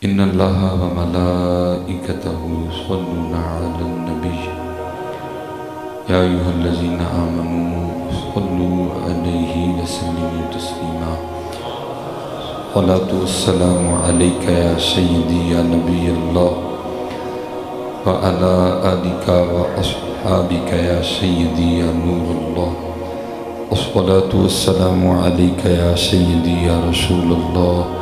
ان اللہ و ملائکتہ یصلون علی النبی یا ایھا الذین آمنوا صلوا علیہ وسلموا تسلیما الصلاۃ والسلام علیک یا سیدی یا نبی اللہ وعلی آلک واصحابک یا سیدی یا نور اللہ الصلاۃ والسلام علیک یا سیدی یا رسول اللہ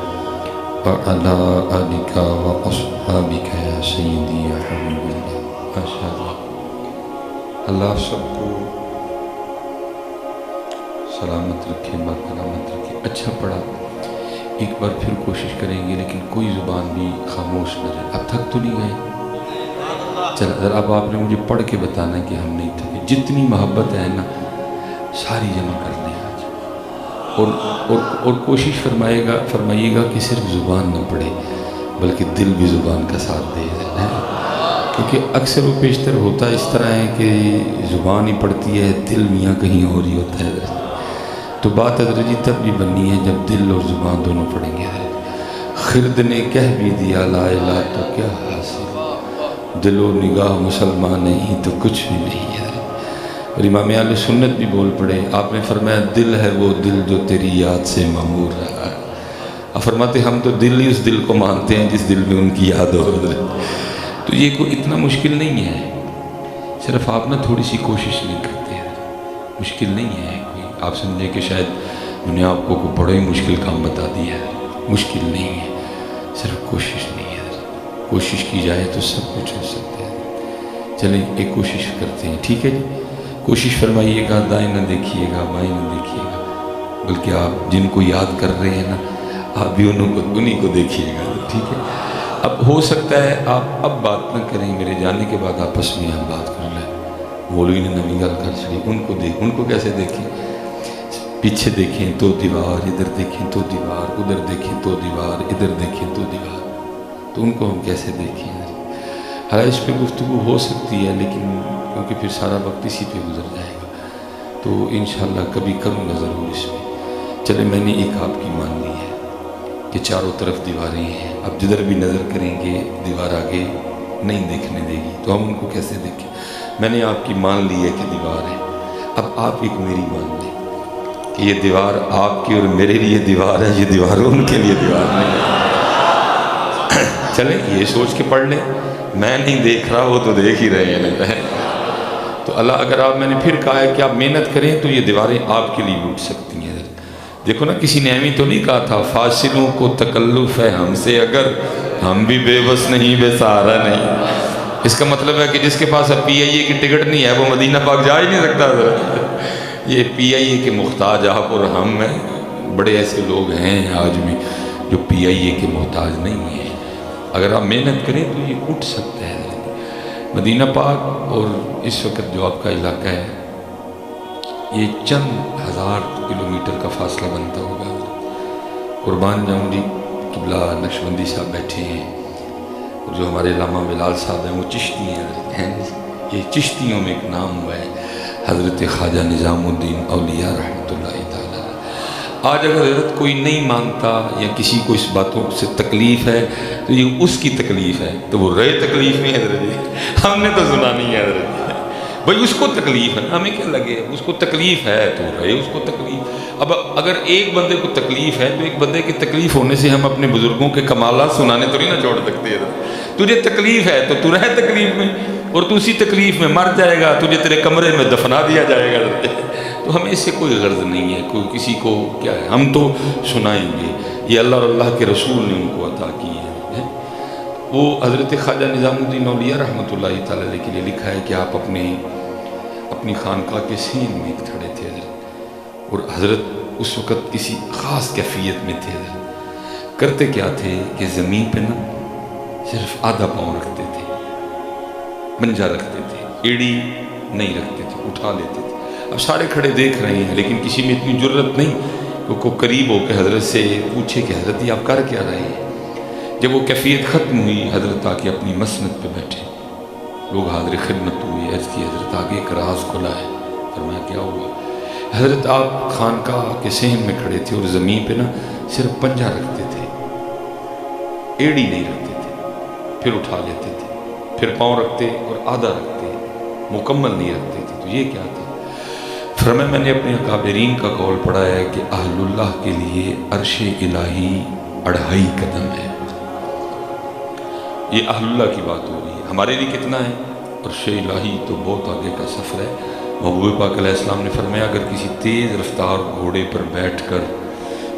وعلی آلک واصحابک یا سیدی یا حبیب اللہ۔ ماشاء اللہ، اللہ سب کو سلامت رکھے، باکرامت رکھے۔ اچھا پڑھا، ایک بار پھر کوشش کریں گے لیکن کوئی زبان بھی خاموش نہ رہے۔ اب تھک تو نہیں گئے؟ چل ذرا اب آپ نے مجھے پڑھ کے بتانا کہ ہم نہیں تھکے۔ جتنی محبت ہے نا ساری جمع کر لیں آج، اور کوشش فرمائیے گا کہ صرف زبان نہ پڑھے بلکہ دل بھی زبان کا ساتھ دے، کیونکہ اکثر و بیشتر ہوتا اس طرح ہے کہ زبان ہی پڑھتی ہے، دل میاں کہیں اور ہی ہوتا ہے۔ تو بات حضرت جی تب بھی بننی ہے جب دل اور زبان دونوں پڑھیں گے۔ خرد نے کہہ بھی دیا لا الہ تو کیا حاصل، دل و نگاہ مسلمان نہیں تو کچھ بھی نہیں ہے۔ اور امام اہل سنت بھی بول پڑے، آپ نے فرمایا دل ہے وہ دل جو تیری یاد سے معمور رہا ہے۔ آپ فرماتے ہم تو دل ہی اس دل کو مانتے ہیں جس دل میں ان کی یاد ہو۔ تو یہ کوئی اتنا مشکل نہیں ہے، صرف آپ نا تھوڑی سی کوشش نہیں کرتے ہیں، مشکل نہیں ہے کوئی۔ آپ سمجھے کہ شاید میں نے آپ کو بڑا ہی مشکل کام بتا دیا ہے، مشکل نہیں ہے، صرف کوشش نہیں ہے۔ کوشش کی جائے تو سب کچھ ہو سکتا ہے۔ چلیں ایک کوشش کرتے ہیں، ٹھیک ہے جی؟ کوشش فرمائیے گا، دائیں نہ دیکھیے گا، بائیں نہ دیکھیے گا، بلکہ آپ جن کو یاد کر رہے ہیں نا آپ بھی انہیں کو دیکھیے گا، ٹھیک ہے؟ اب ہو سکتا ہے آپ اب بات نہ کریں، میرے جانے کے بعد آپس میں ہم بات کر لیں۔ مولوی نے نوی گل کر چلی، ان کو کیسے دیکھیں؟ پیچھے دیکھیں تو دیوار، ادھر دیکھیں تو دیوار، ادھر دیکھیں تو دیوار، ادھر دیکھیں تو دیوار، تو ان کو ہم کیسے دیکھیں؟ حالانکہ اس پہ گفتگو ہو سکتی ہے لیکن کیونکہ پھر سارا وقت اسی پہ گزر جائے گا، تو انشاءاللہ کبھی کروں گا ضرور اس میں۔ چلے میں نے ایک آپ کی مان لی ہے کہ چاروں طرف دیواریں ہیں، اب جدھر بھی نظر کریں گے دیوار آگے نہیں دیکھنے دے گی، تو ہم ان کو کیسے دیکھیں؟ میں نے آپ کی مان لی ہے کہ دیوار ہے، اب آپ ایک میری مان لیں کہ یہ دیوار آپ کی اور میرے لیے دیوار ہے، یہ دیوار ان کے لیے دیوار نہیں ہے۔ چلیں یہ سوچ کے پڑھ لیں، میں نہیں دیکھ رہا، وہ تو دیکھ ہی رہے ہیں۔ تو اللہ اگر آپ، میں نے پھر کہا ہے کہ آپ محنت کریں تو یہ دیواریں آپ کے لیے بھی اٹھ سکتی ہیں۔ دیکھو نا کسی نے ایویں تو نہیں کہا تھا فاصلوں کو تکلف ہے ہم سے اگر، ہم بھی بے بس نہیں بے سہارا نہیں۔ اس کا مطلب ہے کہ جس کے پاس اب پی آئی اے کی ٹکٹ نہیں ہے وہ مدینہ پاک جا ہی نہیں سکتا۔ یہ پی آئی اے کے محتاج آپ اور ہم ہیں، بڑے ایسے لوگ ہیں آج بھی جو پی آئی اے کے محتاج نہیں ہیں۔ اگر آپ محنت کریں تو یہ اٹھ سکتا ہے۔ مدینہ پاک اور اس وقت جو آپ کا علاقہ ہے یہ چند ہزار کلومیٹر کا فاصلہ بنتا ہوگا۔ قربان جاؤں جی، قبلہ نقشبندی صاحب بیٹھے ہیں اور جو ہمارے علامہ بلال صاحب ہیں وہ چشتی ہیں۔ یہ چشتیوں میں ایک نام ہوا ہے حضرت خواجہ نظام الدین اولیاء رحمۃ اللہ تعالیٰ۔ آج اگر حضرت کوئی نہیں مانتا یا کسی کو اس باتوں سے تکلیف ہے تو یہ اس کی تکلیف ہے، تو وہ رہے تکلیف میں حضرت جی، ہم نے تو سنا نہیں ہے حضرت جی۔ بھائی اس کو تکلیف ہے، ہمیں کیا لگے، اس کو تکلیف ہے تو رہے اس کو تکلیف۔ اب اگر ایک بندے کو تکلیف ہے تو ایک بندے کی تکلیف ہونے سے ہم اپنے بزرگوں کے کمالات سنانے تو نہیں نہ چھوڑ سکتے ہیں۔ تجھے تکلیف ہے تو تو رہے تکلیف میں، اور تو اسی تکلیف میں مر جائے گا، تجھے تیرے کمرے میں دفنا دیا جائے گا۔ تو ہمیں اس سے کوئی غرض نہیں ہے، کوئی کسی کو کیا ہے، ہم تو سنائیں گے۔ یہ اللہ اور اللہ کے رسول نے ان کو عطا کی ہے۔ وہ حضرت خواجہ نظام الدین اولیاء رحمۃ اللہ تعالیٰ علیہ کے لیے لکھا ہے کہ آپ اپنی خانقاہ کے سین میں کھڑے تھے حضرت، اور حضرت اس وقت کسی خاص کیفیت میں تھے۔ حضرت کرتے کیا تھے کہ زمین پہ نا صرف آدھا پاؤں رکھتے تھے، منجا رکھتے تھے، ایڑی نہیں رکھتے تھے، اٹھا لیتے تھے۔ اب سارے کھڑے دیکھ رہے ہیں لیکن کسی میں اتنی جرت نہیں کہ کو قریب ہو کے حضرت سے پوچھے کہ حضرت یہ آپ کر کیا رہے ہیں۔ جب وہ کیفیت ختم ہوئی حضرت آ کے اپنی مسند پہ بیٹھے، لوگ حاضر خدمت ہوئے، عرض کی حضرت آگے ایک راز کھلا ہے۔ فرمایا کیا ہوا؟ حضرت آپ خانقاہ کے صحن میں کھڑے تھے اور زمین پہ نا صرف پنجہ رکھتے تھے، ایڑی نہیں رکھتے تھے، پھر اٹھا لیتے تھے، پھر پاؤں رکھتے اور آدھا رکھتے، مکمل نہیں رکھتے تھے۔ تو یہ کیا تھا؟ فرمایا میں نے اپنے اکابرین کا قول پڑھا ہے کہ اہل اللہ کے لیے عرش الہی 2.5 قدم ہے۔ یہ اہل اللہ کی بات ہو رہی ہے، ہمارے لیے کتنا ہے؟ عرش الہی تو بہت آگے کا سفر ہے۔ محبوب پاک علیہ السلام نے فرمایا اگر کسی تیز رفتار گھوڑے پر بیٹھ کر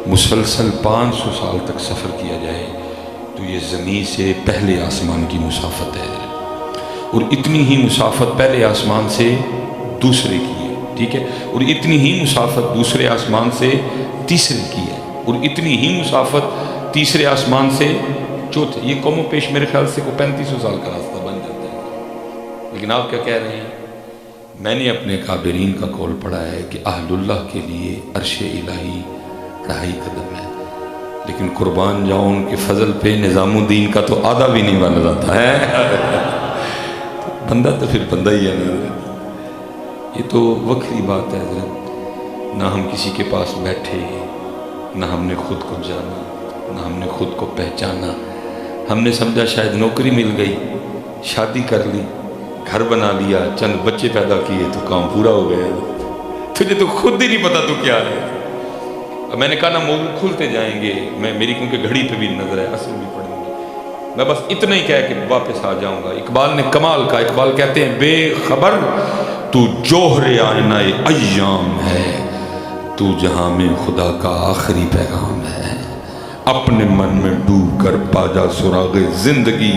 مسلسل 500 سال تک سفر کیا جائے تو یہ زمین سے پہلے آسمان کی مسافت ہے، اور اتنی ہی مسافت پہلے آسمان سے دوسرے کی ہے، ٹھیک ہے، اور اتنی ہی مسافت دوسرے آسمان سے تیسرے کی ہے، اور اتنی ہی مسافت تیسرے آسمان سے چوتھے۔ یہ قوم و پیش میرے خیال سے کو 3500 سال کا راستہ بن جاتا ہے۔ لیکن آپ کیا کہہ رہے ہیں؟ میں نے اپنے کابرین کا قول پڑھا ہے کہ اہل اللہ کے لیے عرش الہی 2.5 قدم ہے، لیکن قربان جاؤں ان کے فضل پہ نظام الدین کا تو آدھا بھی نہیں بن جاتا ہے۔ بندہ تو پھر بندہ ہی ہے نا حضرت، یہ تو وکری بات ہے حضرت۔ نہ ہم کسی کے پاس بیٹھے، نہ ہم نے خود کو جانا، نہ ہم نے خود کو پہچانا۔ ہم نے سمجھا شاید نوکری مل گئی، شادی کر لی، گھر بنا لیا، چند بچے پیدا کیے تو کام پورا ہو گیا۔ تجھے تو خود ہی نہیں پتا تو کیا ہے۔ میں نے کہا نا موضوع کھلتے جائیں گے، میری کیونکہ گھڑی پہ بھی نظر ہے، اصل بھی پڑھیں گے، میں بس اتنا ہی کہہ کے واپس آ جاؤں گا۔ اقبال نے کمال کا، اقبال کہتے ہیں بے خبر تو جوہر آئینہ ایام ہے، تو جہاں میں خدا کا آخری پیغام ہے، اپنے من میں ڈوب کر پا جا سراغ زندگی،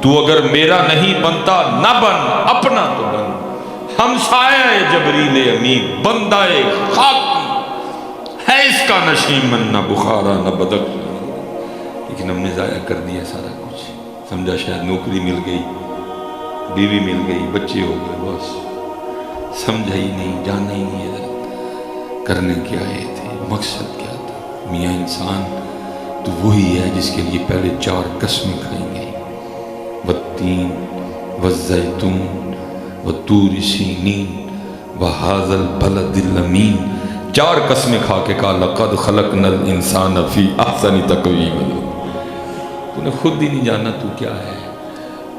تو اگر میرا نہیں بنتا نہ بن، اپنا تو بن، ہمسایہ جبریل امین، بندہ خاک ہے اس کا نشیمن، نہ بخارا نہ بدک، لیکن ہم نے ضائع کر دیا سارا کچھ۔ سمجھا شاید نوکری مل گئی، بیوی مل گئی، بچے ہو گئے، بس سمجھا ہی نہیں، جانا ہی نہیں ہے کرنے کیا آئے تھے، مقصد کیا تھا۔ میاں انسان تو وہی ہے جس کے لیے پہلے 4 قسمیں کھائیں گے، والتین والزیتون وطور سینین وہذا البلد الامین۔ 4 قسمیں کھا کے کہا لقد خلقنا الانسان فی احسن تقویم۔ تو نے خود ہی نہیں جانا تو کیا ہے،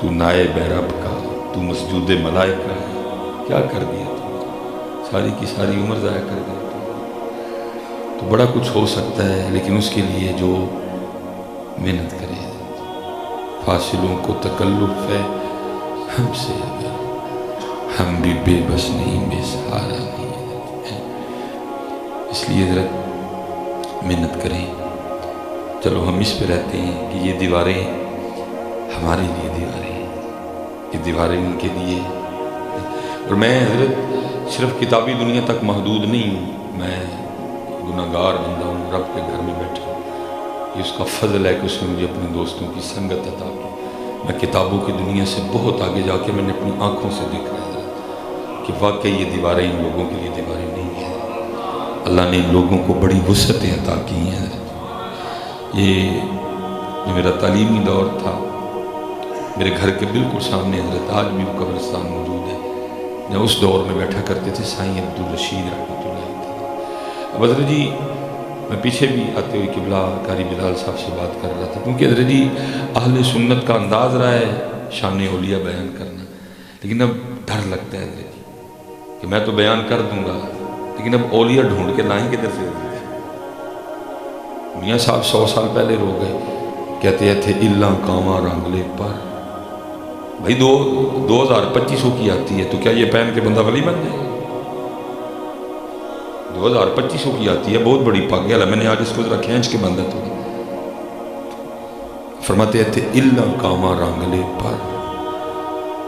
تو نائب رب کا، تو مسجود ملائکہ ہے، کیا کر دیا تو ساری کی ساری عمر ضائع کر دیا تو بڑا کچھ ہو سکتا ہے، لیکن اس کے لیے جو محنت کرے۔ فاصلوں کو تکلف ہے ہم سے، اگر ہم بھی بے بس نہیں، بے سہارا نہیں ہے، اس لیے حضرت محنت کریں۔ چلو ہم اس پہ رہتے ہیں کہ یہ دیواریں ہمارے لیے دیواریں ہیں، یہ دیواریں ان کے لیے، اور میں حضرت صرف کتابی دنیا تک محدود نہیں ہوں، میں گناہگار بندہ ہوں، رب کے گھر میں بیٹھا ہوں۔ یہ اس کا فضل ہے کہ اس نے مجھے اپنے دوستوں کی سنگت عطا کی۔ میں کتابوں کی دنیا سے بہت آگے جا کے میں نے اپنی آنکھوں سے دیکھا ہے کہ واقعی یہ دیواریں ان لوگوں کے لیے دیواریں نہیں ہیں، اللہ نے ان لوگوں کو بڑی وسعتیں عطا کی ہیں۔ یہ جو میرا تعلیمی دور تھا، میرے گھر کے بالکل سامنے حضرت آج بھی وہ قبرستان موجود ہے، جہاں اس دور میں بیٹھا کرتے تھے سائیں عبدالرشید رحمۃ اللہ علیہ۔ اب حضرت جی میں پیچھے بھی آتے ہوئے قبلہ قاری بلال صاحب سے بات کر رہا تھا، کیونکہ حضرت جی اہل سنت کا انداز رہا ہے شان اولیاء بیان کرنا، لیکن اب ڈر لگتا ہے حضرت جی کہ میں تو بیان کر دوں گا، لیکن اب اولیاء ڈھونڈ کے لائیں کدھر سے؟ میاں صاحب 100 سال پہلے رو گئے، کہتے تھے اللہ کاما رنگلے پر، بھائی 2025 کی آتی ہے تو کیا یہ پہن کے بندہ ولی بن جائے؟ 2025 کی آتی ہے، بہت بڑی پاک گیا، میں نے آج اس کو ذرا کھینچ کے بندہ تو فرماتے تھے اللہ کاما رنگلے پر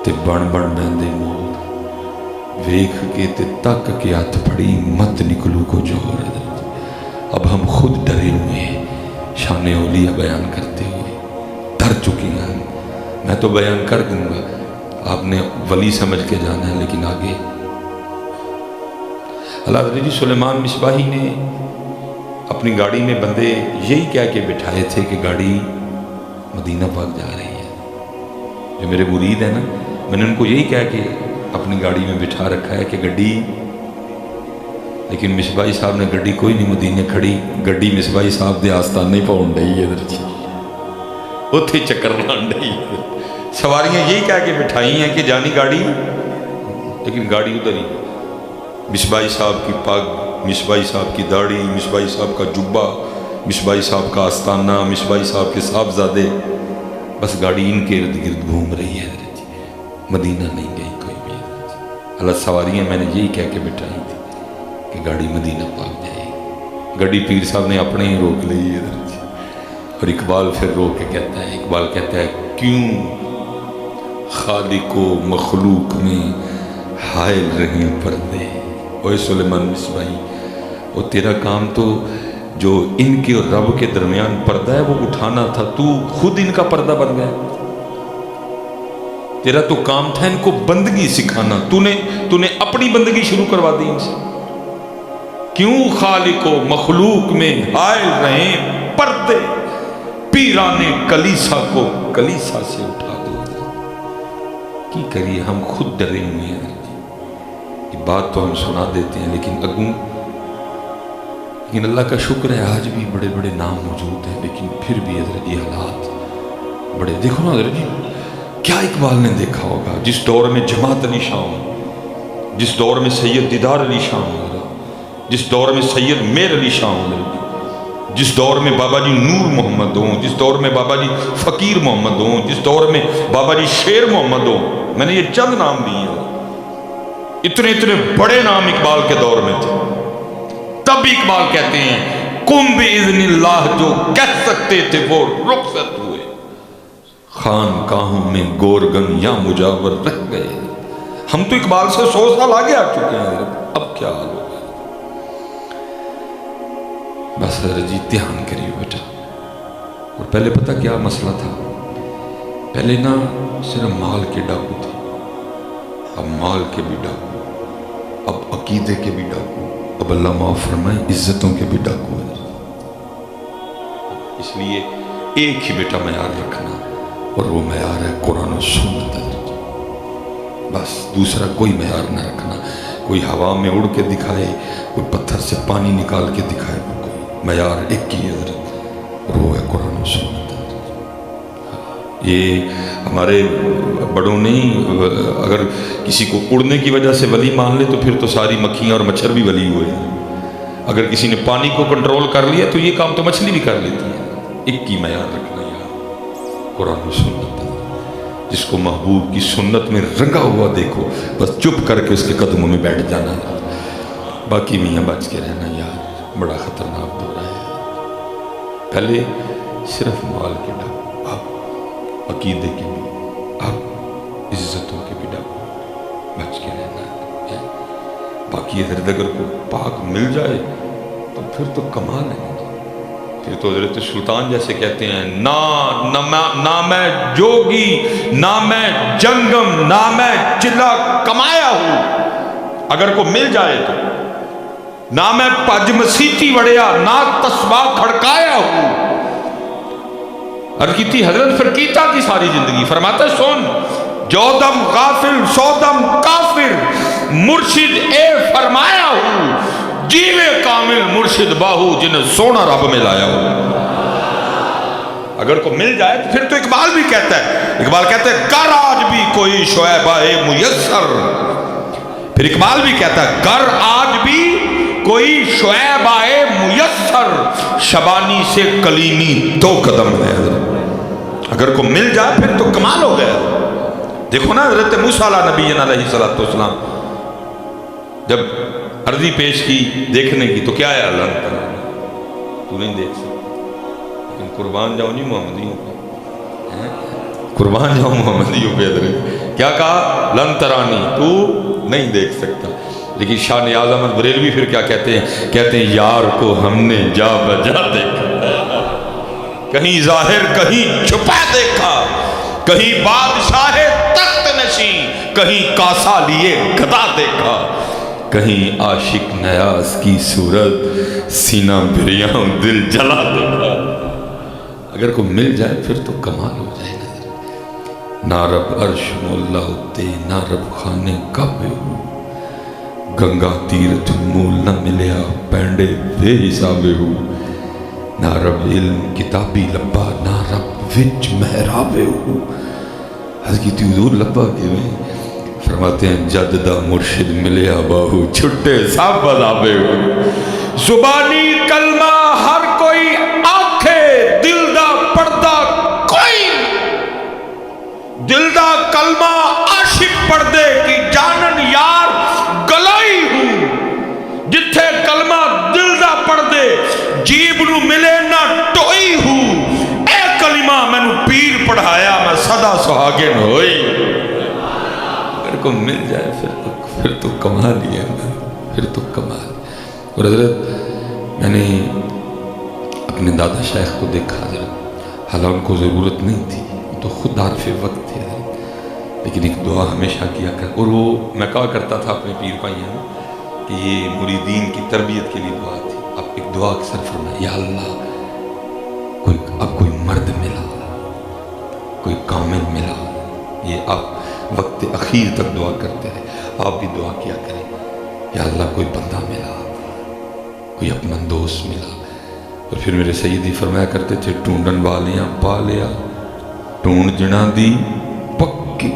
تے بن بن بہندے مور، ویکھ کے تے تک کے ہاتھ پھڑی مت نکلو کو جوہر۔ اب ہم خود ڈرے ہوئے ہیں شان اولیاء بیان کرتے ہوئے، ڈر چکے ہیں۔ میں تو بیان کر دوں گا، آپ نے ولی سمجھ کے جانا ہے، لیکن آگے اللہ حضرت جی سلیمان مصباحی نے اپنی گاڑی میں بندے یہی کہہ کے بٹھائے تھے کہ گاڑی مدینہ پاک جا رہی ہے۔ جو میرے مرید ہیں نا، میں نے ان کو یہی کہہ کے اپنی گاڑی میں بٹھا رکھا ہے کہ گڈی، لیکن مصباحی صاحب نے گڈی کوئی نہیں مدینے کھڑی، گڈی مصباحی صاحب دے آستان نہیں پہنچ رہی ہے۔ اتنے چکر لان ڈی سواریاں یہی کہہ کے بٹھائی ہیں کہ جانی گاڑی، لیکن گاڑی ادھر ہی. مصباحی صاحب کی پگ، مصباحی صاحب کی داڑھی، مصباحی صاحب کا جبہ، مصباحی صاحب کا آستانہ، مصباحی صاحب کے صاحبزادے، بس گاڑی ان کے ارد گرد گھوم رہی ہے. مدینہ نہیں گئی کوئی بھی. اللہ سواریاں میں نے یہی کہہ کے بٹھائی تھی کہ گاڑی مدینہ پاک جائے گی. گاڑی پیر صاحب نے اپنے ہی روک لی ہے. اور اقبال پھر رو کے کہتا ہے، اقبال کہتا ہے کیوں خالق و مخلوق میں حائل رہے پردے. اوے سلیمان مصباحی، وہ تیرا کام تو جو ان کے اور رب کے درمیان پردہ ہے وہ اٹھانا تھا، تو خود ان کا پردہ بن گیا. تیرا تو کام تھا ان کو بندگی سکھانا، تو نے اپنی بندگی شروع کروا دی ان سے. کیوں خالق و مخلوق میں حائل رہے پردے، پیران کلیسا کو کلیسا سے اٹھا دو. کی کریے ہم خود ڈرے ہوئے ہیں. یہ بات تو ہم سنا دیتے ہیں لیکن اللہ کا شکر ہے آج بھی بڑے بڑے نام موجود ہیں، لیکن پھر بھی حضرت یہ حالات بڑے. دیکھو نا حضرت جی، کیا اقبال نے دیکھا ہوگا جس دور میں جماعت علی شاہ ہوں، جس دور میں سید دیدار علی شاہ ہوں، جس دور میں سید میر علی شاہ ہوں، جس دور میں بابا جی نور محمد ہوں، جس دور میں بابا جی فقیر محمد ہوں، جس دور میں بابا جی شیر محمد ہوں. میں نے یہ چند نام دیے ہیں. اتنے بڑے نام اقبال کے دور میں تھے. تب اقبال کہتے ہیں کم باذن اللہ، جو کہہ سکتے تھے وہ رخصت ہوئے. خانقاہوں میں گورگن یا مجاور رہ گئے. ہم تو اقبال سے 100 سال آگے آ چکے ہیں، اب کیا حال ہوگا. بس حضرت جی دھیان کریے بیٹا. اور پہلے پتہ کیا مسئلہ تھا؟ پہلے نا صرف مال کے ڈاکو تھے، اب مال کے بھی ڈاکو، اب عقیدے کے بھی ڈاکو، اب اللہ معاف فرمائے عزتوں کے بھی ڈاکو ہے. اس لیے ایک ہی بیٹا معیار رکھنا، اور وہ معیار ہے قرآن و سنت. بس دوسرا کوئی معیار نہ رکھنا. کوئی ہوا میں اڑ کے دکھائے، کوئی پتھر سے پانی نکال کے دکھائے، کوئی معیار ایک ہی ہے اور وہ ہے قرآن و سنت. یہ ہمارے بڑوں نہیں، اگر کسی کو اڑنے کی وجہ سے ولی مان لے تو پھر تو ساری مکھیاں اور مچھر بھی ولی ہوئے ہیں. اگر کسی نے پانی کو کنٹرول کر لیا تو یہ کام تو مچھلی بھی کر لیتی ہے. ایک ہی معیار رکھنا یار قرآن و سنت. جس کو محبوب کی سنت میں رنگا ہوا دیکھو، بس چپ کر کے اس کے قدموں میں بیٹھ جانا. باقی میاں بچ کے رہنا یار، بڑا خطرناک دور ہے. پہلے صرف مال کے ڈاکو، اب عقیدے کے بھی، اب عزتوں کے بھی ڈاکو. بچ کے رہنا ہے. باقی حضرت اگر کو پاک مل جائے تو پھر تو کمال ہے. پھر تو حضرت سلطان جیسے کہتے ہیں نہ میں جوگی، نہ میں جنگم، نہ میں چلا کمایا ہوں. اگر کو مل جائے تو نہ میں پج مسیتی وڑیا، نہ تسبیح کھڑکایا ہوں. عرض کی تھی حضرت پھر کیتا کی ساری زندگی. فرماتا سن، جو دم غافل سو دم کافر، مرشد اے فرمایا ہوں، جیوے کامل مرشد باہو جنہیں سونا رب میں لایا ہوں. اگر کو مل جائے تو پھر تو اقبال بھی کہتا ہے، اقبال کہتا ہے گر آج بھی کوئی شعیبہ میسر. پھر اقبال بھی کہتا ہے گر آج بھی کوئی شعیبہ میسر، شبانی سے کلینی 2 قدم ہے. اگر کو مل جائے پھر تو کمال ہو گیا. دیکھو نا حضرت موسیٰ علیہ نبینا علیہ السلام جب عرضی پیش کی دیکھنے کی تو کیا ہے اللہ تعالیٰ تو نہیں دیکھ سکتا، لیکن قربان جاؤ نہیں محمدیوں کو، قربان جاؤ محمدیوں پہ. حضرت کیا کہا؟ لن ترانی، تو نہیں دیکھ سکتا. لیکن شاہ نیاز احمد بریلوی پھر کیا کہتے ہیں یار کو ہم نے جا بجا دیکھا، کہیں ظاہر کہیں چھپا دیکھا، کہیں بادشاہ تخت نشین، کہیں کاسا لیے گدا دیکھا، کہیں عاشق نیاز کی صورت، سینہ بریاں دل جلا دیکھا. اگر کو مل جائے پھر تو کمال ہو جائے. نہ رب عرش مولا ہوتے، نہ رب خانے کعبے ہو، گنگا تیرتھ مول نہ ملیا، پینڈے بے حسابے ہو. نہ رب علم کتابی لبا نہ رب وچ محرابے ہو حضرت حضور لبا کے میں فرماتے ہیں جد دا مرشد ملیا باہو چھٹے سب بذابے ہو زبانی کلمہ ہر کوئی آنکھے دل دا پردہ کوئی دل دا کلمہ عاشق پردے کی جانن یار گلائی ہوں جتھے کلمہ دل دا پردے جیب نو ملے نہ ٹوئی ہوں اے کلمہ میں نو پیر پڑھایا میں صدا سہاگن ہوئی اگر کو مل جائے پھر تو کمال ہی ہے پھر تو کمال اور حضرت میں نے اپنے دادا شیخ کو دیکھا حضرت حالانکہ ان کو ضرورت نہیں تھی تو خود عارف وقت تھے لیکن ایک دعا ہمیشہ کیا کر اور وہ میں کہا کرتا تھا اپنے پیر بھائیوں کہ یہ مریدین کی تربیت کے لیے دعا تھی اب ایک دعا اکثر فرمائے یا اللہ اب کوئی مرد ملا کوئی کامل ملا یہ آپ وقت اخیر تک دعا کرتے رہے آپ بھی دعا کیا کریں یا اللہ کوئی بندہ ملا کوئی اپنا دوست ملا اور پھر میرے سیدی فرمایا کرتے تھے ٹونڈن والیاں پا لیا ٹونڈ جنا دی پکی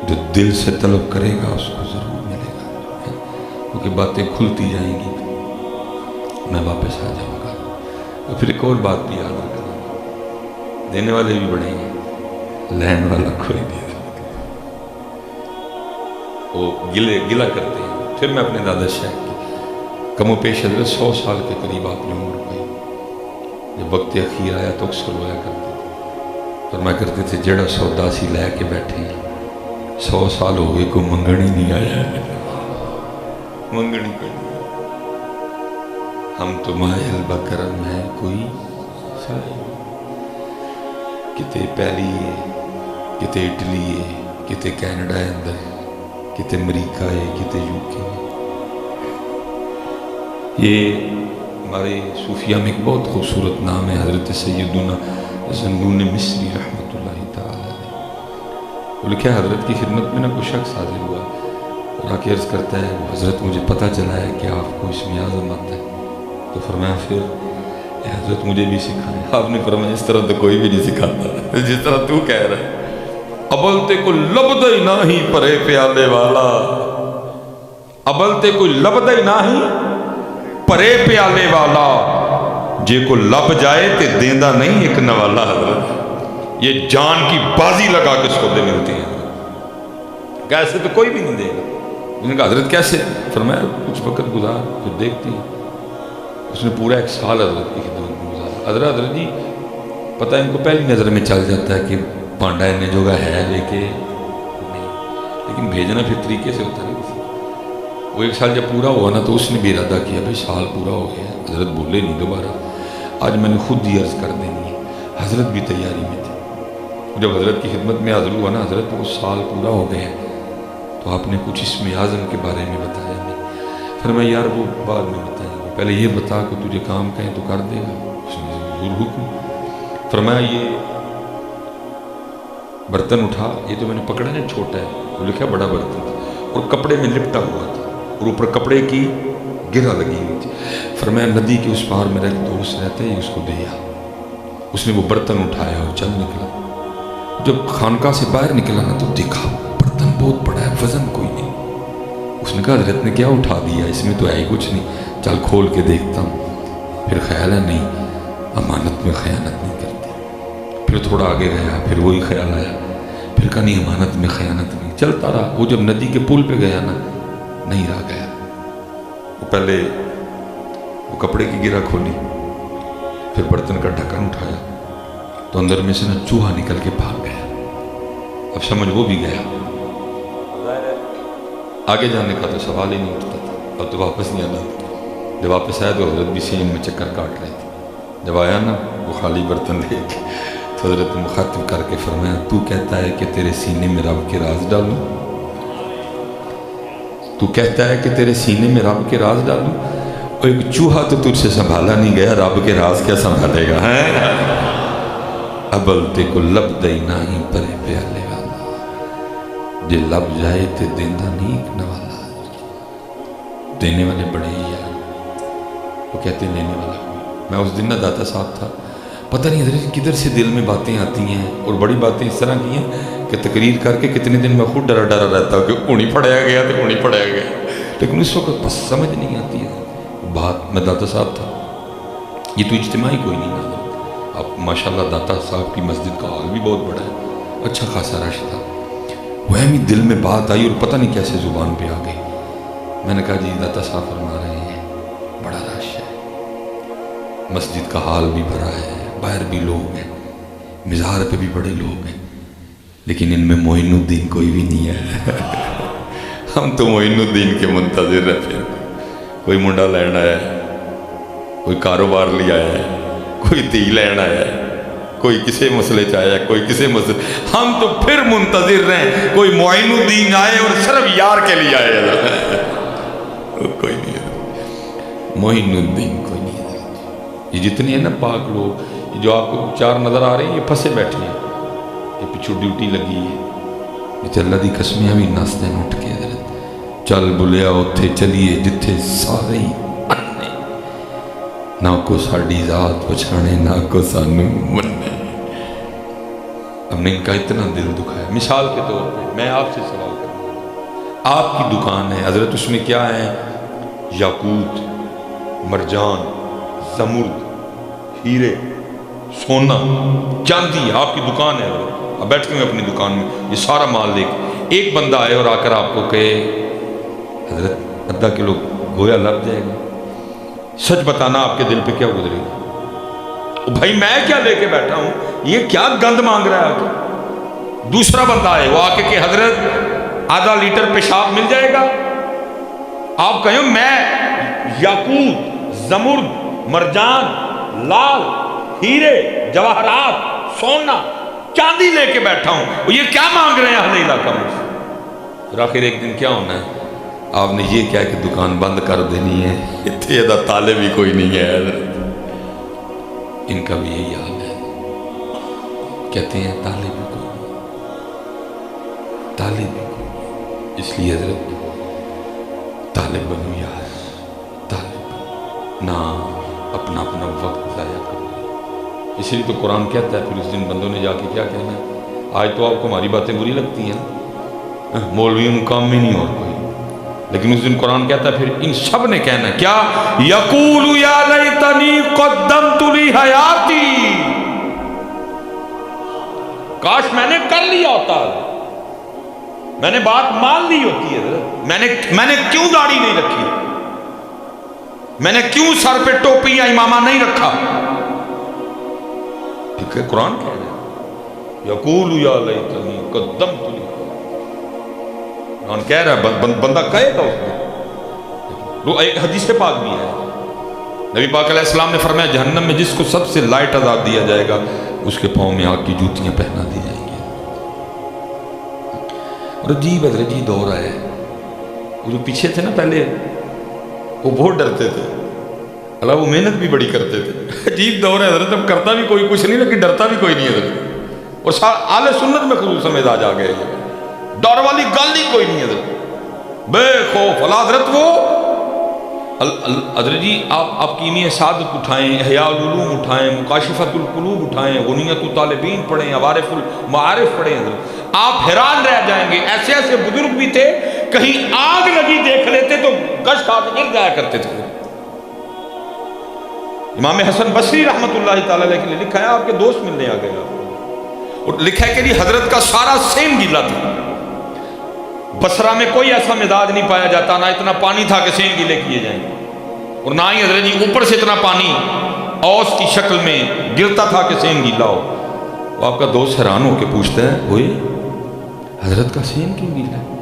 جو دل سے طلب کرے گا اس کو ضرور ملے گا کیونکہ باتیں کھلتی جائیں گی میں واپس آ جاؤں گا اور پھر ایک اور بات بھی یاد رکھنا دینے والے بھی بڑے ہیں لین والا کوئی نہیں وہ گلہ کرتے ہیں پھر میں اپنے دادا شیخ کی کم و پیش حضرت 100 سال کے قریب آپ نے عمر ہوئی جب وقت اخیر آیا تو اکثر رویا کرتے تھے فرمایا کرتے تھے جڑا سودا سی لے کے بیٹھے 100 سال ہو گئے کوئی منگن ہی نہیں آیا منگنی کوئی نہیں ہم تو مائل بکرم ہے کوئی کتے پہلی ہے کتے اٹلی ہے کتے کینیڈا ہے اندر کتے امریکہ ہے کتے یوکے ہے یہ ہمارے صوفیہ میں ایک بہت خوبصورت نام ہے حضرت سیدنا زنون مصری رحمۃ اللہ تعالی وہ لکھا ہے حضرت کی خدمت میں نہ کوئی شخص حاضر ہوا اور آ کے عرض کرتا ہے حضرت مجھے پتہ چلا ہے کہ آپ کو اسم اعظم آتا ہے تو فرمایا پھر اے حضرت مجھے بھی سکھائیں آپ نے فرمایا اس طرح تو کوئی بھی نہیں سکھاتا جس طرح تو کہہ رہا ہے ابلتے کوئی لبدہ ہی نہ ہی پرے پیالے والا ابلتے کوئی لبدہ ہی نہ ہی پرے پیالے والا جے کو لب جائے تے دیندہ نہیں ایک نوالا حضرت یہ جان کی بازی لگا کے سودے ملتے ہیں کیسے تو کوئی بھی نہیں دے گا انہوں نے کہا حضرت کیسے فرمایا کچھ وقت گزار پھر دیکھتی ہیں اس نے پورا 1 سال حضرت کی خدمت میں گزارا حضرت جی پتہ ان کو پہلی نظر میں چل جاتا ہے کہ پانڈا انہیں جوگا ہے لے کے نہیں لیکن بھیجنا پھر طریقے سے ہوتا نہیں وہ 1 سال جب پورا ہوا نا تو اس نے بھی ارادہ کیا بھائی سال پورا ہو گیا حضرت بولے نہیں دوبارہ آج میں نے خود ہی عرض کر دینی ہے حضرت بھی تیاری میں تھے جب حضرت کی خدمت میں حاضر ہوا نا حضرت وہ سال پورا ہو گیا تو آپ نے کچھ اسم اعظم کے بارے میں بتایا نہیں پھر میں یار وہ بعد میں بتائیں گے پہلے یہ بتا کہ تجھے کام کہیں تو کر دے گا اس نے ضرور حکم فرمایا یہ برتن اٹھا یہ تو میں نے پکڑا ہے چھوٹا ہے وہ لکھا بڑا برتن تھا اور کپڑے میں لپٹا ہوا تھا اور اوپر کپڑے کی گرہ لگی ہوئی تھی فرمایا ندی کے اس پار میرا ایک دوست رہتا ہے اس کو دیا اس نے وہ برتن اٹھایا اور چل نکلا جب خانقاہ سے باہر نکلا نا تو دیکھا برتن بہت بڑا ہے وزن کوئی نہیں اس نے کہا حضرت نے کیا اٹھا دیا اس میں تو ہے ہی کچھ نہیں چل کھول کے دیکھتا ہوں پھر خیال ہے نہیں امانت میں خیانت نہیں کرتی پھر تھوڑا آگے گیا پھر وہی خیال آیا پھر کہا نہیں امانت میں خیانت نہیں چلتا رہا وہ جب ندی کے پل پہ گیا نا نہیں رہ گیا وہ پہلے وہ کپڑے کی گرہ کھولی پھر برتن کا ڈھکن اٹھایا تو اندر میں سے نا چوہا نکل کے بھاگ گیا اب سمجھ وہ بھی گیا آگے جانے کا تو سوال ہی نہیں اٹھتا تھا اب تو واپس نہیں آنا جب واپس آیا تو حضرت بھی سین میں چکر کاٹ رہے تھے جب آیا نا وہ خالی برتن لے کے تو حضرت مخاطب کر کے فرمایا تو کہتا ہے کہ تیرے سینے میں رب کے راز ڈالوں تو کہتا ہے کہ تیرے سینے میں رب کے راز ڈالوں اور ایک چوہا تو تجھ سے سنبھالا نہیں گیا رب کے راز کیا سنبھالے گا ابلتے کو لب دئی نہ ہی پرے پیالے والا جے لب جائے تے دیندہ نہیں ایک نوالا دینے والے بڑے ہی یار وہ کہتے ہیں لینے والا میں اس دن نہ داتا صاحب تھا، پتہ نہیں حضرت کدھر سے دل میں باتیں آتی ہیں، اور بڑی باتیں اس طرح کی ہیں کہ تقریر کر کے کتنے دن میں خود ڈرا ڈرا رہتا ہوں کہ اونی پڑھایا گیا تو اونی پڑھایا گیا، لیکن اس وقت بس سمجھ نہیں آتی ہے بات۔ میں داتا صاحب تھا، یہ تو اجتماعی کوئی نہیں تھا، اب ماشاءاللہ داتا صاحب کی مسجد کا ہال بھی بہت بڑا ہے، اچھا خاصا رش تھا، وہ بھی دل میں بات آئی اور پتہ نہیں کیسے زبان پہ آ گئی۔ میں نے کہا جی داتا صاحب فرما رہے ہیں بڑا رش ہے، مسجد کا حال بھی بھرا ہے، باہر بھی لوگ ہیں، مزار پہ بھی بڑے لوگ ہیں، لیکن ان میں معین الدین کوئی بھی نہیں ہے۔ ہم تو معین الدین کے منتظر ہیں، پھر کوئی منڈا لین آیا ہے، کوئی کاروبار لے آیا ہے، کوئی دھی لین آیا ہے، کوئی کسے مسئلے چاہیا ہے، کوئی کسے مسئلے، ہم تو پھر منتظر رہیں کوئی معین الدین آئے اور صرف یار کے لیے آئے ہے۔ کوئی نہیں ہے، معین الدین کوئی نہیں ہے۔ یہ جتنے ہیں نا پاک لوگ، جو آپ کو چار نظر آ رہے ہیں، یہ پھنسے بیٹھے ہیں، یہ پیچھو ڈیوٹی لگی ہے، یہ اللہ دی قسمیاں بھی ناستے ہیں اٹھ کے حضرت، چل بلیا اتھے چلیے جتھے سارے ہی انے، نہ کو ساڑی ذات پچھانے نہ کو سانو مننے۔ ہم نے ان کا اتنا دل دکھایا۔ مثال کے طور پہ میں آپ سے سوال کروں گا، آپ کی دکان ہے حضرت، اس میں کیا ہے؟ یاقوت، مرجان، زمرد، ہیرے، سونا، چاندی، آپ کی دکان ہے حضرت، اب بیٹھ کے میں اپنی دکان میں یہ سارا مال لے کے ایک بندہ آئے اور آ کر آپ کو کہے حضرت آدھا کلو گویا لگ جائے گا، سچ بتانا آپ کے دل پہ کیا گزرے گا؟ بھائی میں کیا لے کے بیٹھا ہوں، یہ کیا گند مانگ رہا ہے آ کے؟ دوسرا بندہ آئے، وہ آ کے کہ حضرت آدھا لیٹر پیشاب مل جائے گا؟ آپ کہیں میں یاقوت، زمرد، مرجان، لال، ہیرے، جواہرات، سونا، چاندی لے کے بیٹھا ہوں، یہ کیا مانگ رہے ہیں اہل علاقہ میں؟ پھر آخر ایک دن کیا ہونا ہے؟ آپ نے یہ کیا کہ دکان بند کر دینی ہے، اتنے ادا طالب بھی کوئی نہیں ہے حضرت۔ ان کا بھی یہی حال ہے، کہتے ہیں طالب بھی کوئی نہیں، طالب بھی کوئی نہیں، اس لیے حضرت طالب بنو یار، طالب بنو، نہ اپنا اپنا وقت ضائع کرو۔ اسی لیے تو قرآن کہتا ہے پھر اس دن بندوں نے جا کے کیا کہنا ہے؟ آج تو آپ کو ہماری باتیں بری لگتی ہیں، مولویوں میں کام میں نہیں اور کوئی، لیکن اس دن قرآن کہتا ہے پھر ان سب نے کہنا ہے کیا؟ یقول یا لیتنی قدمت لی حیاتی، کاش میں نے کر لیا ہوتا، میں نے بات مان لی ہوتی ہے، میں نے کیوں داڑھی نہیں رکھی، میں نے کیوں سر پہ ٹوپی یا امامہ نہیں رکھا؟ کیونکہ قرآن کہہ رہا ہے یقول یا لیتنی قدمت لی، قرآن کہہ رہا ہے، بندہ کہے گا اس میں۔ ایک حدیث پاک بھی ہے، نبی پاک علیہ السلام نے فرمایا جہنم میں جس کو سب سے لائٹ عذاب دیا جائے گا اس کے پاؤں میں آگ کی جوتیاں پہنا دی جائیں گی۔ اور عجیب حضرت جی دور آیا ہے، وہ جو پیچھے تھے نا پہلے وہ بہت ڈرتے تھے، اللہ وہ محنت بھی بڑی کرتے تھے، عجیب دور ہے حضرت، اب کرتا بھی کوئی کچھ نہیں لیکن ڈرتا بھی کوئی نہیں حضرت، اور اہل سنت میں خصوصا مزاج آ گئے، ڈر والی گل ہی کوئی نہیں حضرت، بے خوف اللہ حضرت۔ وہ حضرت جی آپ کیمیا سعادت اٹھائیں، احیاء العلوم اٹھائیں، مکاشفۃ القلوب اٹھائیں، غنیۃ الطالبین پڑھیں، عوارف المعارف پڑھیں حضرت، آپ حیران رہ جائیں گے، ایسے ایسے بزرگ بھی تھے کہیں آگ لگی دیکھ لیتے تو گش کھا کے گر جایا کرتے تھے۔ امام حسن بصری رحمۃ اللہ تعالی علیہ کے لیے لکھا ہے، آپ کے دوست ملنے آ گئے، اور لکھا ہے کہ حضرت کا سارا سین گیلا تھا، بصرہ میں کوئی ایسا مزاج نہیں پایا جاتا، نہ اتنا پانی تھا کہ سین گیلے کیے جائیں، اور نہ ہی حضرت جی اوپر سے اتنا پانی اوس کی شکل میں گرتا تھا کہ سین گیلا ہو۔ وہ آپ کا دوست حیران ہو کے پوچھتا ہے ہوئے حضرت کا سین کیوں گیلا ہے؟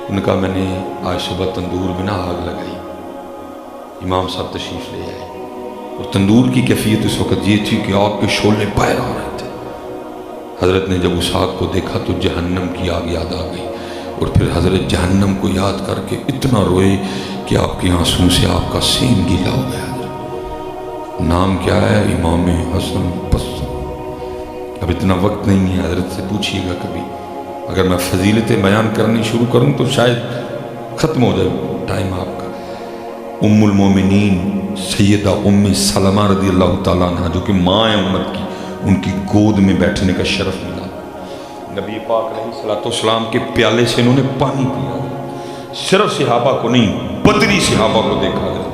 ان کا میں نے آج صبح تندور بنا آگ لگائی، امام صاحب تشریف لے آئے، اور تندور کی کیفیت اس وقت یہ تھی کہ آگ کے شعلے باہر آ رہے تھے۔ حضرت نے جب اس آگ کو دیکھا تو جہنم کی آگ یاد آ گئی، اور پھر حضرت جہنم کو یاد کر کے اتنا روئے کہ آپ کے آنسوں سے آپ کا سین گیلا ہو گیا۔ نام کیا ہے؟ امام حسن بصری۔ اب اتنا وقت نہیں ہے، حضرت سے پوچھیے گا کبھی، اگر میں فضیلتیں بیان کرنی شروع کروں تو شاید ختم ہو جائے ٹائم آپ کا۔ ام المومنین سیدہ ام سلمہ رضی اللہ تعالیٰ عنہ جو کہ ماں ہے امت کی، ان کی گود میں بیٹھنے کا شرف ملا۔ نبی پاک علیہ الصلوۃ والسلام کے پیالے سے انہوں نے پانی پیا، صرف صحابہ کو نہیں بدری صحابہ کو دیکھا گیا،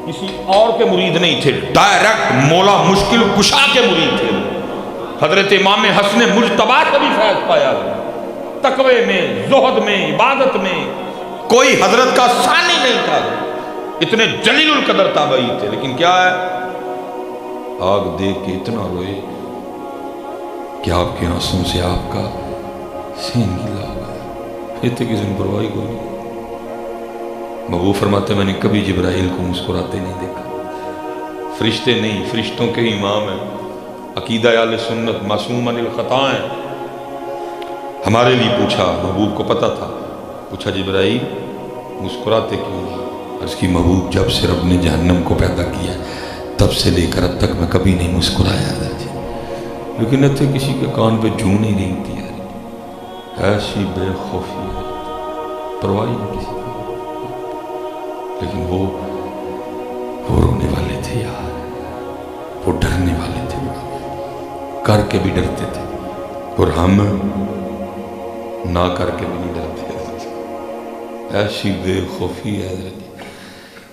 کسی اور کے مرید نہیں تھے، ڈائریکٹ مولا مشکل کشا کے مرید تھے۔ حضرت امام حسن مجتبی سے بھی فیض پایا، تقوی میں، زہد میں، عبادت میں کوئی حضرت کا ثانی نہیں تھا، اتنے جلیل القدر تابعی تھے، لیکن کیا ہے آگ دیکھ کے اتنا روئے کہ آپ کے آنسوں سے آپ کا سین گیلا ہو گیا، یہ تھے کسی نے پرواہی کو نہیں۔ محبوب فرماتے میں نے کبھی جبرائیل کو مسکراتے نہیں دیکھا، فرشتے نہیں، فرشتوں کے امام ہیں، عقیدہ اہل سنت معصوم عن الخطا ہیں۔ ہمارے لیے پوچھا، محبوب کو پتہ تھا، پوچھا جبرائیل مسکراتے کیوں نہیں؟ عرض کی محبوب جب سے رب نے جہنم کو پیدا کیا تب سے لے کر اب تک میں کبھی نہیں مسکرایا حضرت، لیکن نہ تھے کسی کے کان پہ جوں نہیں رینگتی ہے، ایسی بے خوفی ہے، پرواہ نہیں کسی کو، لیکن وہ رونے والے تھے یار، وہ ڈرنے والے تھے، کر کے بھی ڈرتے تھے، اور ہم نہ کر کے بھی نہیں ڈرتے تھے، ایسی بے خوفی ہے حضرت۔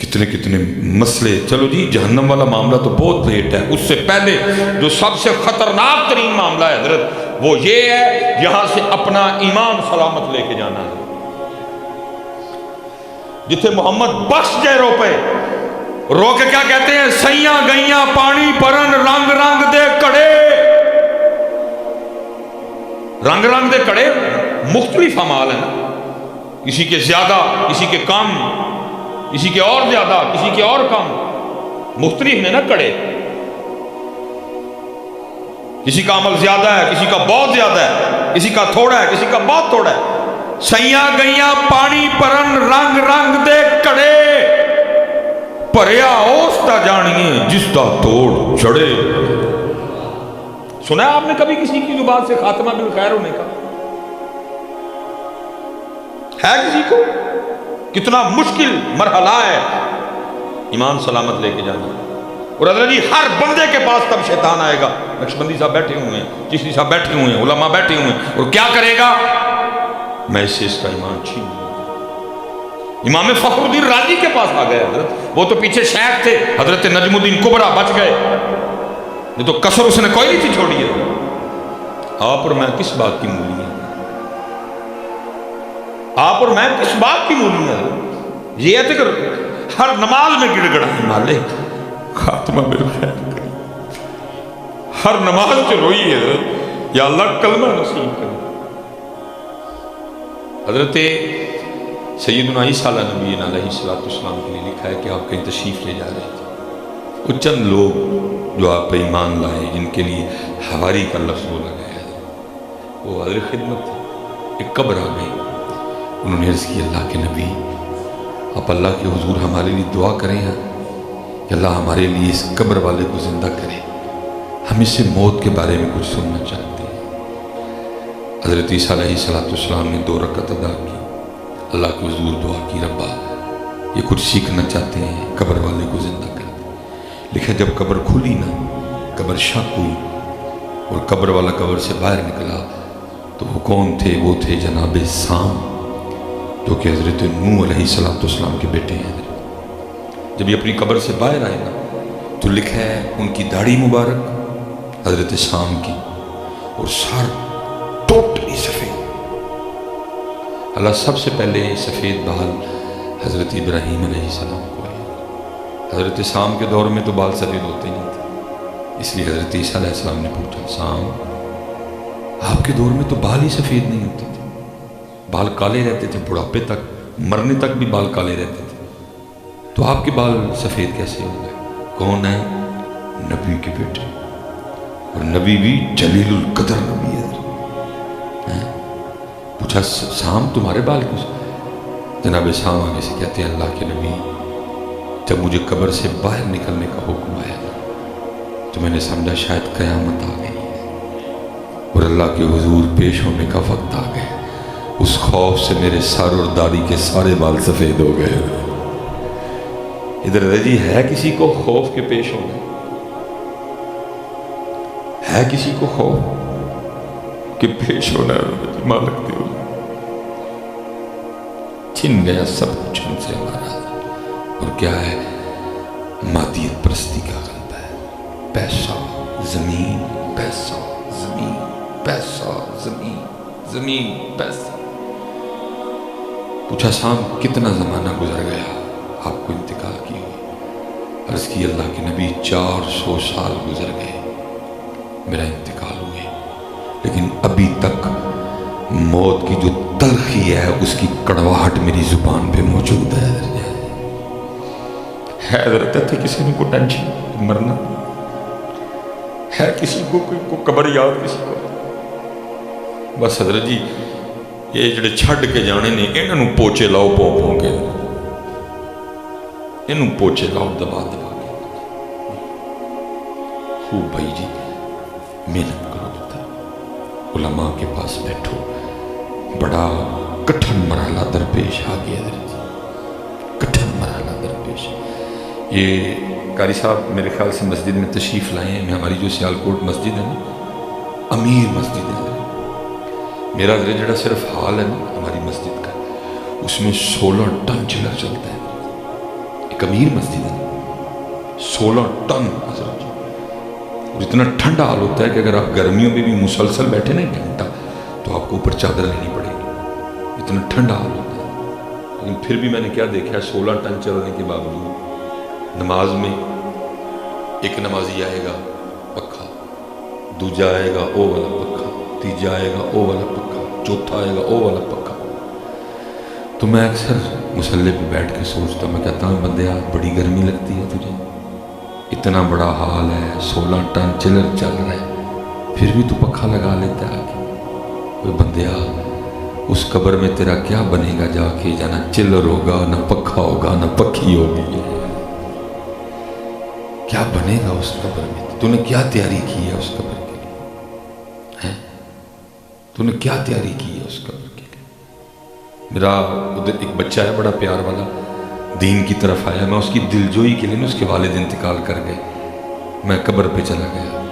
کتنے کتنے مسئلے، چلو جی جہنم والا معاملہ تو بہت لیٹ ہے، اس سے پہلے جو سب سے خطرناک ترین معاملہ ہے حضرت وہ یہ ہے یہاں سے اپنا ایمان سلامت لے کے جانا ہے۔ جتھے محمد بخش جائے رو پہ رو کے کیا کہتے ہیں، سیاں گئیاں پانی پرن رنگ رنگ دے کڑے، رنگ رنگ دے کڑے مختلف اعمال ہیں، کسی کے زیادہ کسی کے کم، کسی کے اور زیادہ کسی کے اور کم، مختلف ہیں نا کڑے، کسی کا عمل زیادہ ہے کسی کا بہت زیادہ ہے، کسی کا تھوڑا ہے کسی کا بہت تھوڑا ہے۔ سیاں گئیاں پانی پرن رنگ رنگ دے کڑے، پریا اس دا جانیے جس دا توڑ چڑے۔ سنا ہے آپ نے کبھی کسی کی زبان سے خاتمہ بالخیر ہونے کا؟ ہے کسی کو؟ کتنا مشکل مرحلہ ہے ایمان سلامت لے کے جانا۔ اور حضرت جی ہر بندے کے پاس تب شیطان آئے گا، نقشبندی صاحب بیٹھے ہوئے ہیں، چشتی صاحب بیٹھے ہوئے ہیں، علماء بیٹھے ہوئے ہیں، اور کیا کرے گا؟ میں اس سے اس کا ایمان چھین لوں۔ امام فخر الدین رازی کے پاس آ گئے حضرت، وہ تو پیچھے شیخ تھے، حضرت نجم الدین کبرا بچ گئے، یہ تو کسر اس نے کوئی نہیں تھی چھوڑی ہے۔ آپ اور میں کس بات کی مولی ہیں؟ آپ اور میں کس بات کی مولی ہیں؟ یہ ہے کہ ہر نماز میں گڑ گڑائیں مالک خاتمہ بالخیر کریں، ہر نماز سے روئی ہے یا اللہ کلمہ نصیب کریں۔ حضرت سیدنا عیسیٰ علیہ نبی علیہ السلام کے لیے لکھا ہے کہ آپ کہیں تشریف لے جا رہے تھے، وہ چند لوگ جو آپ پہ ایمان لائے جن کے لیے حواری کا لفظ بولا گیا ہے، وہ حاضر خدمت تھے، ایک قبر آ گئی، انہوں نے عرض کی اللہ کے نبی آپ اللہ کے حضور ہمارے لیے دعا کریں ہیں کہ اللہ ہمارے لیے اس قبر والے کو زندہ کرے، ہم اس سے موت کے بارے میں کچھ سننا چاہتے ہیں۔ حضرت عیسیٰ علیہ السلام نے 2 رکعت ادا کی، اللہ کے حضور دعا کی ربا یہ کچھ سیکھنا چاہتے ہیں، قبر والے کو زندہ کر دے۔ لکھا جب قبر کھلی نا، قبر شک ہوئی اور قبر والا قبر سے باہر نکلا تو وہ کون تھے؟ وہ تھے جناب سام، جو کہ حضرت نوح علیہ السلام کے بیٹے ہیں۔ جب یہ اپنی قبر سے باہر آئے نا تو لکھا ہے ان کی داڑھی مبارک حضرت سام کی اور سر ٹوٹلی سفید۔ اللہ سب سے پہلے سفید بال حضرت ابراہیم علیہ السلام کو ہے، حضرت سام کے دور میں تو بال سفید ہوتے نہیں تھے، اس لیے حضرت عیسیٰ علیہ السلام نے پوچھا سام آپ کے دور میں تو بال ہی سفید نہیں ہوتے تھے، بال کالے رہتے تھے، بڑھاپے تک مرنے تک بھی بال کالے رہتے تھے، تو آپ کے بال سفید کیسے ہو گئے؟ کون ہے؟ نبی کے بیٹے، اور نبی بھی جلیل القدر نبی ہے۔ پوچھا سام تمہارے بال کیوں؟ جناب سام آگے سے کہتے ہیں اللہ کے نبی جب مجھے قبر سے باہر نکلنے کا حکم آیا تو میں نے سمجھا شاید قیامت آ گئی اور اللہ کے حضور پیش ہونے کا وقت آ گیا، اس خوف سے میرے سر اور داڑھی کے سارے بال سفید ہو گئے۔ ادھر جی ہے کسی کو خوف کے پیش ہونا؟ ہے کسی کو خوف کہ پیش ہونا ہے؟ مالک دے چھن گیا سب کچھ ان سے ہمارا، اور کیا ہے؟ مادیت پرستی کا غلبہ ہے۔ پیسہ زمین، پیسہ زمین، پیسہ زمین، زمین پیسہ۔ پوچھا سام کتنا زمانہ گزر گیا آپ کو انتقال کی ہوئی؟ عرض کی اللہ کے نبی 400 سال گزر گئے میرا انتقال ہوئے، لیکن ابھی تک موت کی جو تلخی ہے اس کی کڑواہٹ میری زبان پہ موجود ہے۔ حضرت ہے کسی کو ٹینشن مرنا ہے، کسی کو قبر یاد، کسی کو بس حضرت جی یہ جڑے چھڈ کے جانے نے انہوں پوچے لاؤ پوں کے، انہوں پوچے لاؤ دبا دبا کے۔ خوب بھائی جی محنت کرو، علماء کے پاس بیٹھو، بڑا کٹھن مرحلہ درپیش آ گیا حضرت جی، کٹھن مرحلہ درپیش۔ یہ قاری صاحب میرے خیال سے مسجد میں تشریف لائے ہیں، ہماری جو سیالکوٹ مسجد ہے نا، امیر مسجد ہے میرا حضرت، جڑا صرف حال ہے نا ہماری مسجد کا، اس میں 16 ٹن چلر چلتا ہے، ایک امیر مسجد ہے، 16 ٹن حضرت جی، اور اتنا ٹھنڈا حال ہوتا ہے کہ اگر آپ گرمیوں میں بھی مسلسل بیٹھے نا ایک گھنٹہ تو آپ کو اوپر چادر لینی پڑے گی، اتنا ٹھنڈا حال ہوتا ہے۔ لیکن پھر بھی میں نے کیا دیکھا، 16 ٹن چلنے کے باوجود نماز میں ایک نمازی آئے گا پکھا، دوجا آئے گا او والا پکھا، تیجا آئے گا او والا پکھا، چوتھا آئے گا او والا پکھا۔ تو میں اکثر مصلی پہ بیٹھ کے سوچتا، میں کہتا ہوں بندیا بڑی گرمی لگتی ہے تجھے، اتنا بڑا حال ہے، 16 ٹن چلر چل رہا ہے، پھر بھی تو پکھا لگا لیتا ہے آگے۔ کوئی بندیا اس قبر میں تیرا کیا بنے گا جا کے، جانا چلر ہوگا، نہ پکھا ہوگا، نہ پکھی ہوگی، کیا بنے گا اس قبر میں؟ تو نے کیا تیاری کی ہے اس قبر کے لیے؟ تو نے کیا تیاری کی ہے اس قبر کے لیے؟ میرا ادھر ایک بچہ ہے بڑا پیار والا، دین کی طرف آیا، میں اس کی دلجوئی کے لیے اس کے والد انتقال کر گئے، میں قبر پہ چلا گیا،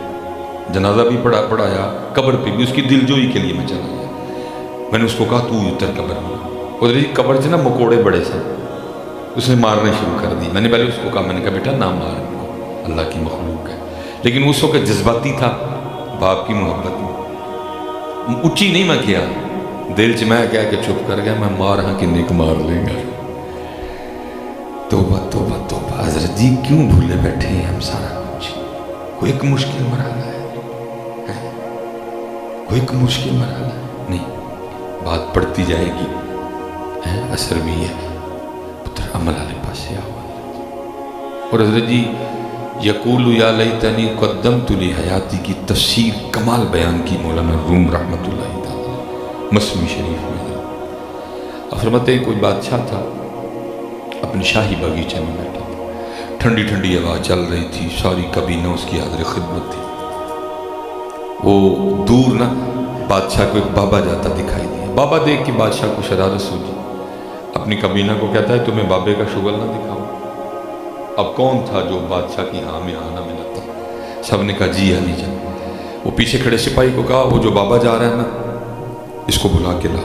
جنازہ بھی پڑھایا، قبر پہ بھی اس کی دلجوئی کے لیے میں چلا گیا۔ میں نے اس کو کہا تو اتر قبر میں، ادھر ہی قبر سے نا مکوڑے بڑے سے، اس نے مارنے شروع کر دی۔ میں نے پہلے اس کو کہا، میں نے کہا بیٹا نہ مار، اللہ کی مخلوق ہے، لیکن اس وقت جذباتی تھا، باپ کی محبت میں اچھی نہیں میں کیا، دل چ میں کہہ کے چپ کر گیا، میں مار ہاں کننے کو مار لیں گا۔ توبہ توبہ توبہ حضرت جی، کیوں بھولے بیٹھے ہیں ہم سارا کچھ؟ کوئی ایک مشکل مرحلہ ہے، کوئی ایک مشکل مرحلہ ہے نہیں، بات پڑھتی جائے گی، اثر بھی ہے، پتر عمل والے پاسے آؤ۔ اور حضرت جی یقول یا لیتنی قدمت لحیاتی کی تفسیر کمال بیان کی مولانا روم رحمۃ اللہ تعالی مسمی شریف میں۔ فرماتے ہیں کوئی بادشاہ تھا، اپنے شاہی باغیچے میں بیٹھا تھا، ٹھنڈی ٹھنڈی ہوا چل رہی تھی، ساری کابینہ اس کی حاضر خدمت تھی۔ وہ دور نہ بادشاہ کو ایک بابا جاتا دکھائی دیا، بابا دیکھ کے بادشاہ کو شرارت سوچی، اپنی کابینہ کو کہتا ہے تمہیں بابے کا شغل نہ دکھاؤں؟ اب کون تھا جو بادشاہ کی ہاں میں آنا میں نہ تھا؟ سب نے کہا جی علی جان۔ وہ پیچھے کھڑے سپاہی کو کہا وہ جو بابا جا رہا ہے نا اس کو بلا کے لا۔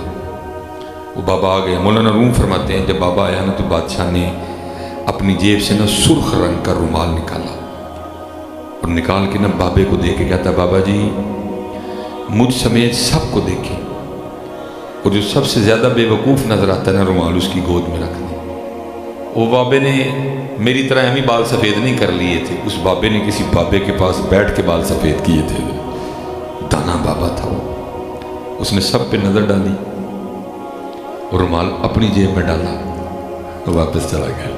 وہ بابا آ گیا۔ مولانا روم فرماتے ہیں جب بابا آیا نا تو بادشاہ نے اپنی جیب سے نا سرخ رنگ کا رومال نکالا اور نکال کے نا بابے کو دے کے کہتا بابا جی مجھ سمیت سب کو دیکھیں، اور جو سب سے زیادہ بے وقوف نظر آتا ہے نا رومال اس کی گود میں رکھ دیں۔ وہ بابے نے میری طرح ہمیں بال سفید نہیں کر لیے تھے، اس بابے نے کسی بابے کے پاس بیٹھ کے بال سفید کیے تھے، دانا بابا تھا وہ۔ اس نے سب پہ نظر ڈالی اور رومال اپنی جیب میں ڈالا اور واپس چلا گیا۔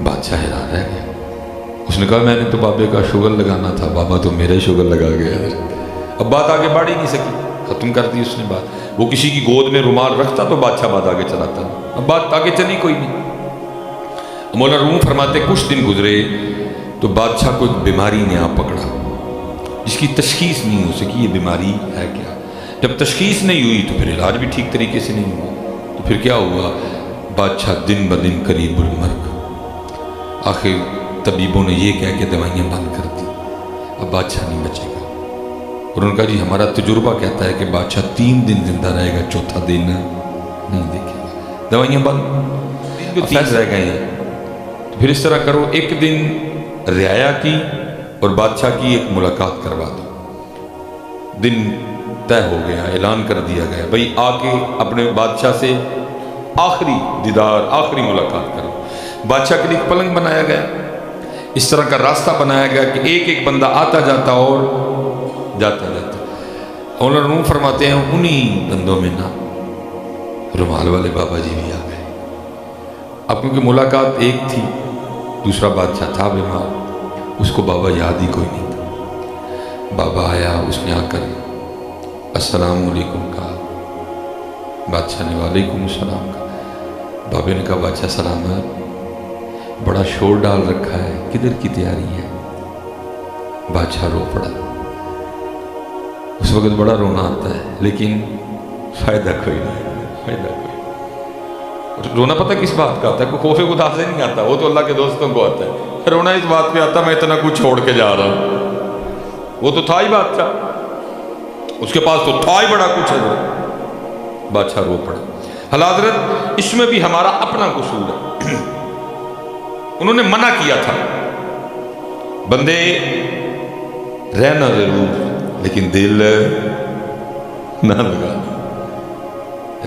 بادشاہ حیران رہ گیا۔ اس نے کہا میں نے تو بابے کا شغل لگانا تھا، بابا تو میرے شغل لگا گیا۔ اب بات آگے بڑھ ہی نہیں سکی، ختم کر دی اس نے بات۔ وہ کسی کی گود میں رومال رکھتا تو بادشاہ بات آگے چلاتا، اب بات آگے چلی کوئی نہیں۔ مولانا روم فرماتے کچھ دن گزرے تو بادشاہ کو ایک بیماری نے آ پکڑا جس کی تشخیص نہیں ہو سکی، یہ بیماری ہے کیا۔ جب تشخیص نہیں ہوئی تو پھر علاج بھی ٹھیک طریقے سے نہیں ہوا، تو پھر کیا ہوا، بادشاہ دن بدن قریب المرگ، آخر طبیبوں نے یہ کہہ کے دوائیاں بند کر دی، اب بادشاہ نہیں بچے گا۔ اور انہوں نے کہا جی ہمارا تجربہ کہتا ہے کہ بادشاہ 3 دن زندہ رہے گا، چوتھا دن نہیں دیکھے گا، دوائیاں بند، 3 رہ گئے ہیں۔ تو پھر اس طرح کرو، ایک دن رعایا کی اور بادشاہ کی ایک ملاقات کروا دو۔ دن طے ہو گیا، اعلان کر دیا گیا بھئی آ کے اپنے بادشاہ سے آخری دیدار، آخری ملاقات کرو۔ بادشاہ کے لیے پلنگ بنایا گیا، اس طرح کا راستہ بنایا گیا کہ ایک ایک بندہ آتا جاتا اور جاتا جاتا۔ علماء فرماتے ہیں انہی بندوں میں نا رومال والے بابا جی بھی آ گئے۔ اب کیونکہ ملاقات ایک تھی، دوسرا بادشاہ تھا بیمار، اس کو بابا یاد ہی کوئی نہیں تھا۔ بابا آیا، اس نے آ کر السلام علیکم کہا، بادشاہ نے وعلیکم السلام کہا۔ بابے نے کہا بادشاہ سلامت، بڑا شور ڈال رکھا ہے، کدھر کی تیاری ہے؟ بادشاہ رو پڑا۔ اس وقت بڑا رونا آتا ہے لیکن فائدہ کوئی نہیں، فائدہ کوئی۔ رونا پتہ کس بات کا آتا ہے؟ کوئی خوف خدا سے نہیں آتا، وہ تو اللہ کے دوستوں کو آتا ہے۔ رونا اس بات پہ آتا میں اتنا کچھ چھوڑ کے جا رہا ہوں، وہ تو تھا ہی بادشاہ، اس کے پاس تو تھا ہی بڑا کچھ ہے۔ بادشاہ رو پڑا۔ حضرت اس میں بھی ہمارا اپنا قصور ہے، انہوں نے منع کیا تھا بندے رہنا ضرور لیکن دل نہ لگا،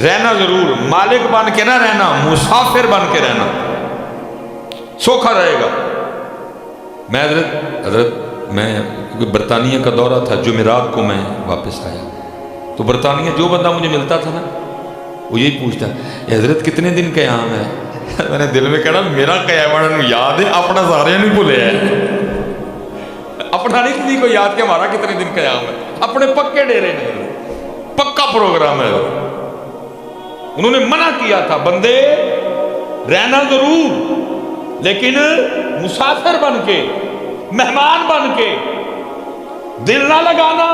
رہنا ضرور، مالک بن کے نہ رہنا، مسافر بن کے رہنا، سوکھا رہے گا۔ میں حضرت میں برطانیہ کا دورہ تھا، جمعرات کو میں واپس آیا تو برطانیہ جو بندہ مجھے ملتا تھا نا وہ یہی پوچھتا حضرت کتنے دن قیام ہے؟ میں نے دل میں کہنا میرا قیام یاد ہے، اپنا سارے نہیں بھولے ہے، اپنا نہیں کسی کو یاد کہ ہمارا کتنے دن قیام ہے، اپنے پکے ڈیرے نہیں، پکا پروگرام ہے۔ انہوں نے منع کیا تھا بندے رہنا ضرور لیکن مسافر بن کے، مہمان بن کے، دل نہ لگانا۔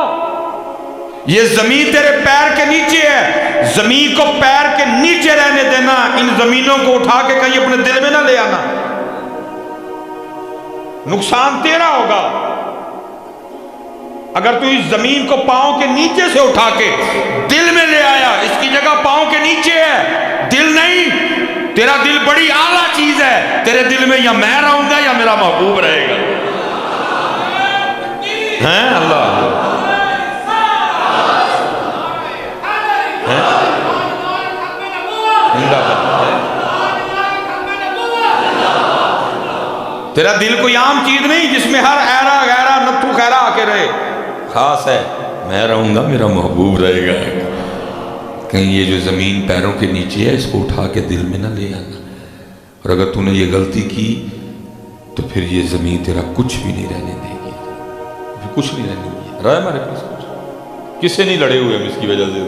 یہ زمین تیرے پیر کے نیچے ہے، زمین کو پیر کے نیچے رہنے دینا، ان زمینوں کو اٹھا کے کہیں اپنے دل میں نہ لے آنا، نقصان تیرا ہوگا۔ اگر تو اس زمین کو پاؤں کے نیچے سے اٹھا کے دل میں لے آیا، اس کی جگہ پاؤں کے نیچے ہے، دل نہیں، تیرا دل بڑی اعلیٰ چیز ہے، تیرے دل میں یا میں رہوں گا یا میرا محبوب رہے گا۔ ہیں اللہ تیرا دل کوئی عام چیز نہیں جس میں ہر ایرا غیرہ نتھو خیرہ آ کے رہے، خاص ہے، میں رہوں گا میرا محبوب رہے گا۔ کہیں یہ جو زمین پیروں کے نیچے ہے اس کو اٹھا کے دل میں نہ لے آنا، اور اگر تو نے یہ غلطی کی تو پھر یہ زمین تیرا کچھ بھی نہیں رہنے دے گی، پھر کچھ نہیں رہنے دے گی۔ رہا ہے ہمارے پاس کچھ؟ کس سے نہیں لڑے ہوئے ہم اس کی وجہ سے؟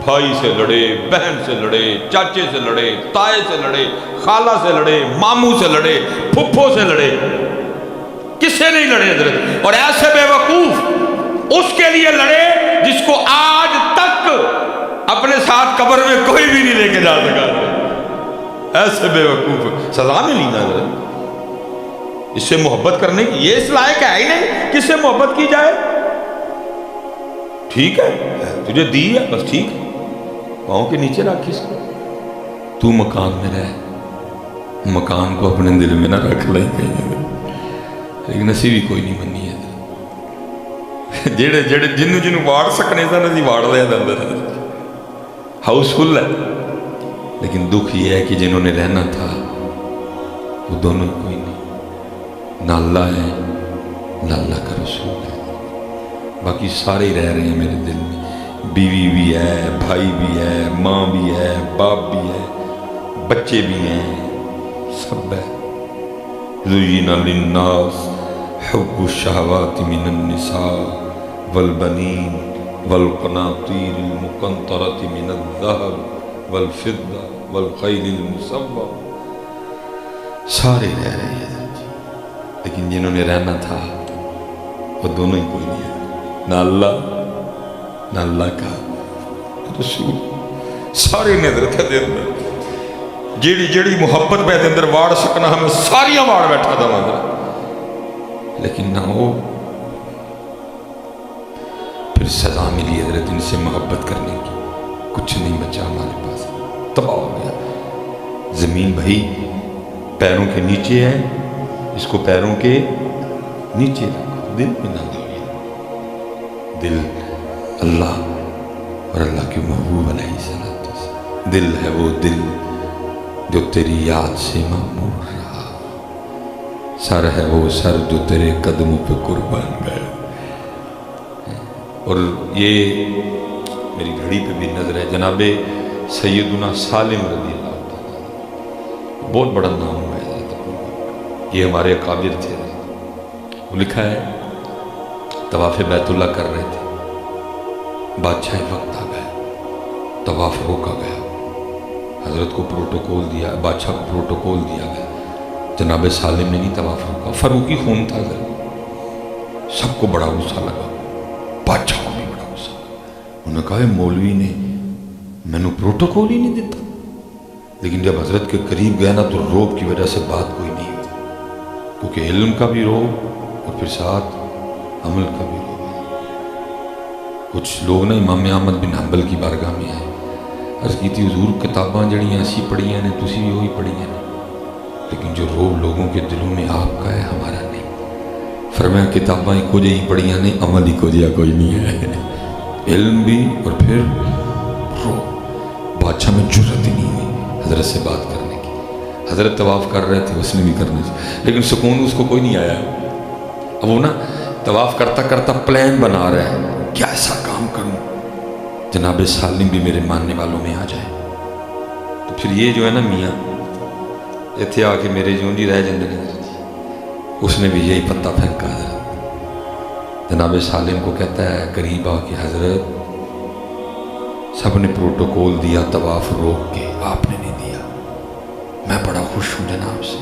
بھائی سے لڑے، بہن سے لڑے، چاچے سے لڑے، تائے سے لڑے، خالہ سے لڑے، ماموں سے لڑے، پھپھو سے لڑے، کس سے نہیں لڑے حضرت؟ اور ایسے بے وقوف اس کے لیے لڑے جس کو آج تک اپنے ساتھ قبر میں کوئی بھی نہیں لے کے جا سکا، ایسے بے وقوف سزا ملی نا حضرت۔ اس سے محبت کرنے کی یہ اس لائق ہے ہی نہیں، کس سے محبت کی جائے؟ ٹھیک ہے تجھے دی ہے بس ٹھیک ہے، پاؤں کے نیچے رکھ اس کو، تو مکان میں رہ، مکان کو اپنے دل میں نہ رکھ لیں کہیں، لیکن نصیب ہی کوئی نہیں منی ہے، جیڑے جیڑے جنوں واڑ سکنے تھا نہ واڑ لیا اندر، ہاؤس فل ہے، لیکن دکھ یہ ہے کہ جنہوں نے رہنا تھا وہ دونوں کوئی نہیں، نہ اللہ ہے نہ اللہ کا رسول ہے، باقی سارے ہی رہ رہے ہیں میرے دل میں، بیوی بھی ہے، بھائی بھی ہے، ماں بھی ہے، باپ بھی ہے، بچے بھی ہیں، سب ہے۔ زُيِّنَ لِلنَّاسِ حُبُّ الشَّهَوَاتِ مِنَ النِّسَاءِ وَالْبَنِينَ وَالْقَنَاطِيرِ الْمُقَنطَرَةِ مِنَ الذَّهَبِ وَالْفِضَّةِ وَالْخَيْلِ الْمُسَوَّمَةِ، سارے رہ رہے ہیں لیکن جنہوں نے رہنا تھا وہ دونوں ہی کوئی نہیں ہے، نہ اللہ نہ اللہ کا رسول، سارے نے حضرت دے اندر جیڑی جیڑی محبت میں اندر واڑ سکنا ہمیں ساریاں واڑ بیٹھا تھا مگر لیکن نہ ہو پھر سزا ملی حضرت ان سے محبت کرنے کی کچھ نہیں بچا ہمارے پاس تباہ ہو گیا زمین بھائی پیروں کے نیچے ہے اس کو پیروں کے نیچے رکھو دل میں نہ دو دل اللہ اور اللہ کے محبوب علیہ السلام دل ہے وہ دل جو تیری یاد سے معمور رہا سر ہے وہ سر جو تیرے قدموں پہ قربان گئے اور یہ میری گھڑی پہ بھی نظر ہے جناب سیدنا سالم رضی اللہ تعالیٰ بہت بڑا نام ہے یہ ہمارے اکابر تھے وہ لکھا ہے طواف بیت اللہ کر رہے تھے بادشاہ وقت آ گیا طواف روکا گیا حضرت کو پروٹوکول دیا بادشاہ کو پروٹوکول دیا گیا جناب سالم نے نہیں طواف روکا فاروقی خون تھا حضرت سب کو بڑا غصہ لگا بادشاہ کو بھی بڑا غصہ لگا انہوں نے کہا مولوی نے میں نے پروٹوکول ہی نہیں دیتا لیکن جب حضرت کے قریب گیا نا تو روب کی وجہ سے بات کوئی نہیں ہوئی کیونکہ علم کا بھی روب اور پھر ساتھ عمل کا بھی روب ہے کچھ لوگ نا امام احمد بن حنبل کی بارگاہ میں آئے عرض کی تھی حضور کتاباں جڑیاں ایسی پڑھیاں نے تسی بھی وہی پڑھیاں نے لیکن جو روب لوگوں کے دلوں میں آپ کا ہے ہمارا نہیں فرمایا کتاباں ایک جہی پڑھیاں نے عمل ایک جہا کوئی نہیں ہے علم بھی اور پھر روب بادشاہ میں جرت ہی نہیں ہوئی حضرت سے بات کرنے کی حضرت طواف کر رہے تھے اس نے بھی کرنے سے لیکن سکون اس کو کوئی نہیں آیا اب وہ نا طواف کرتا کرتا پلان بنا رہا ہے کیا ایسا کام کروں جناب سالم بھی میرے ماننے والوں میں آ جائے تو پھر یہ جو ہے نا میاں اتنے آ کے میرے جو جی رہ جاندے اس نے بھی یہی پتہ پھینکا حضرت جناب سالم کو کہتا ہے قریب آ کے حضرت سب نے پروٹوکول دیا طواف روک کے آپ نے نہیں دیا میں بڑا خوش ہوں جناب سے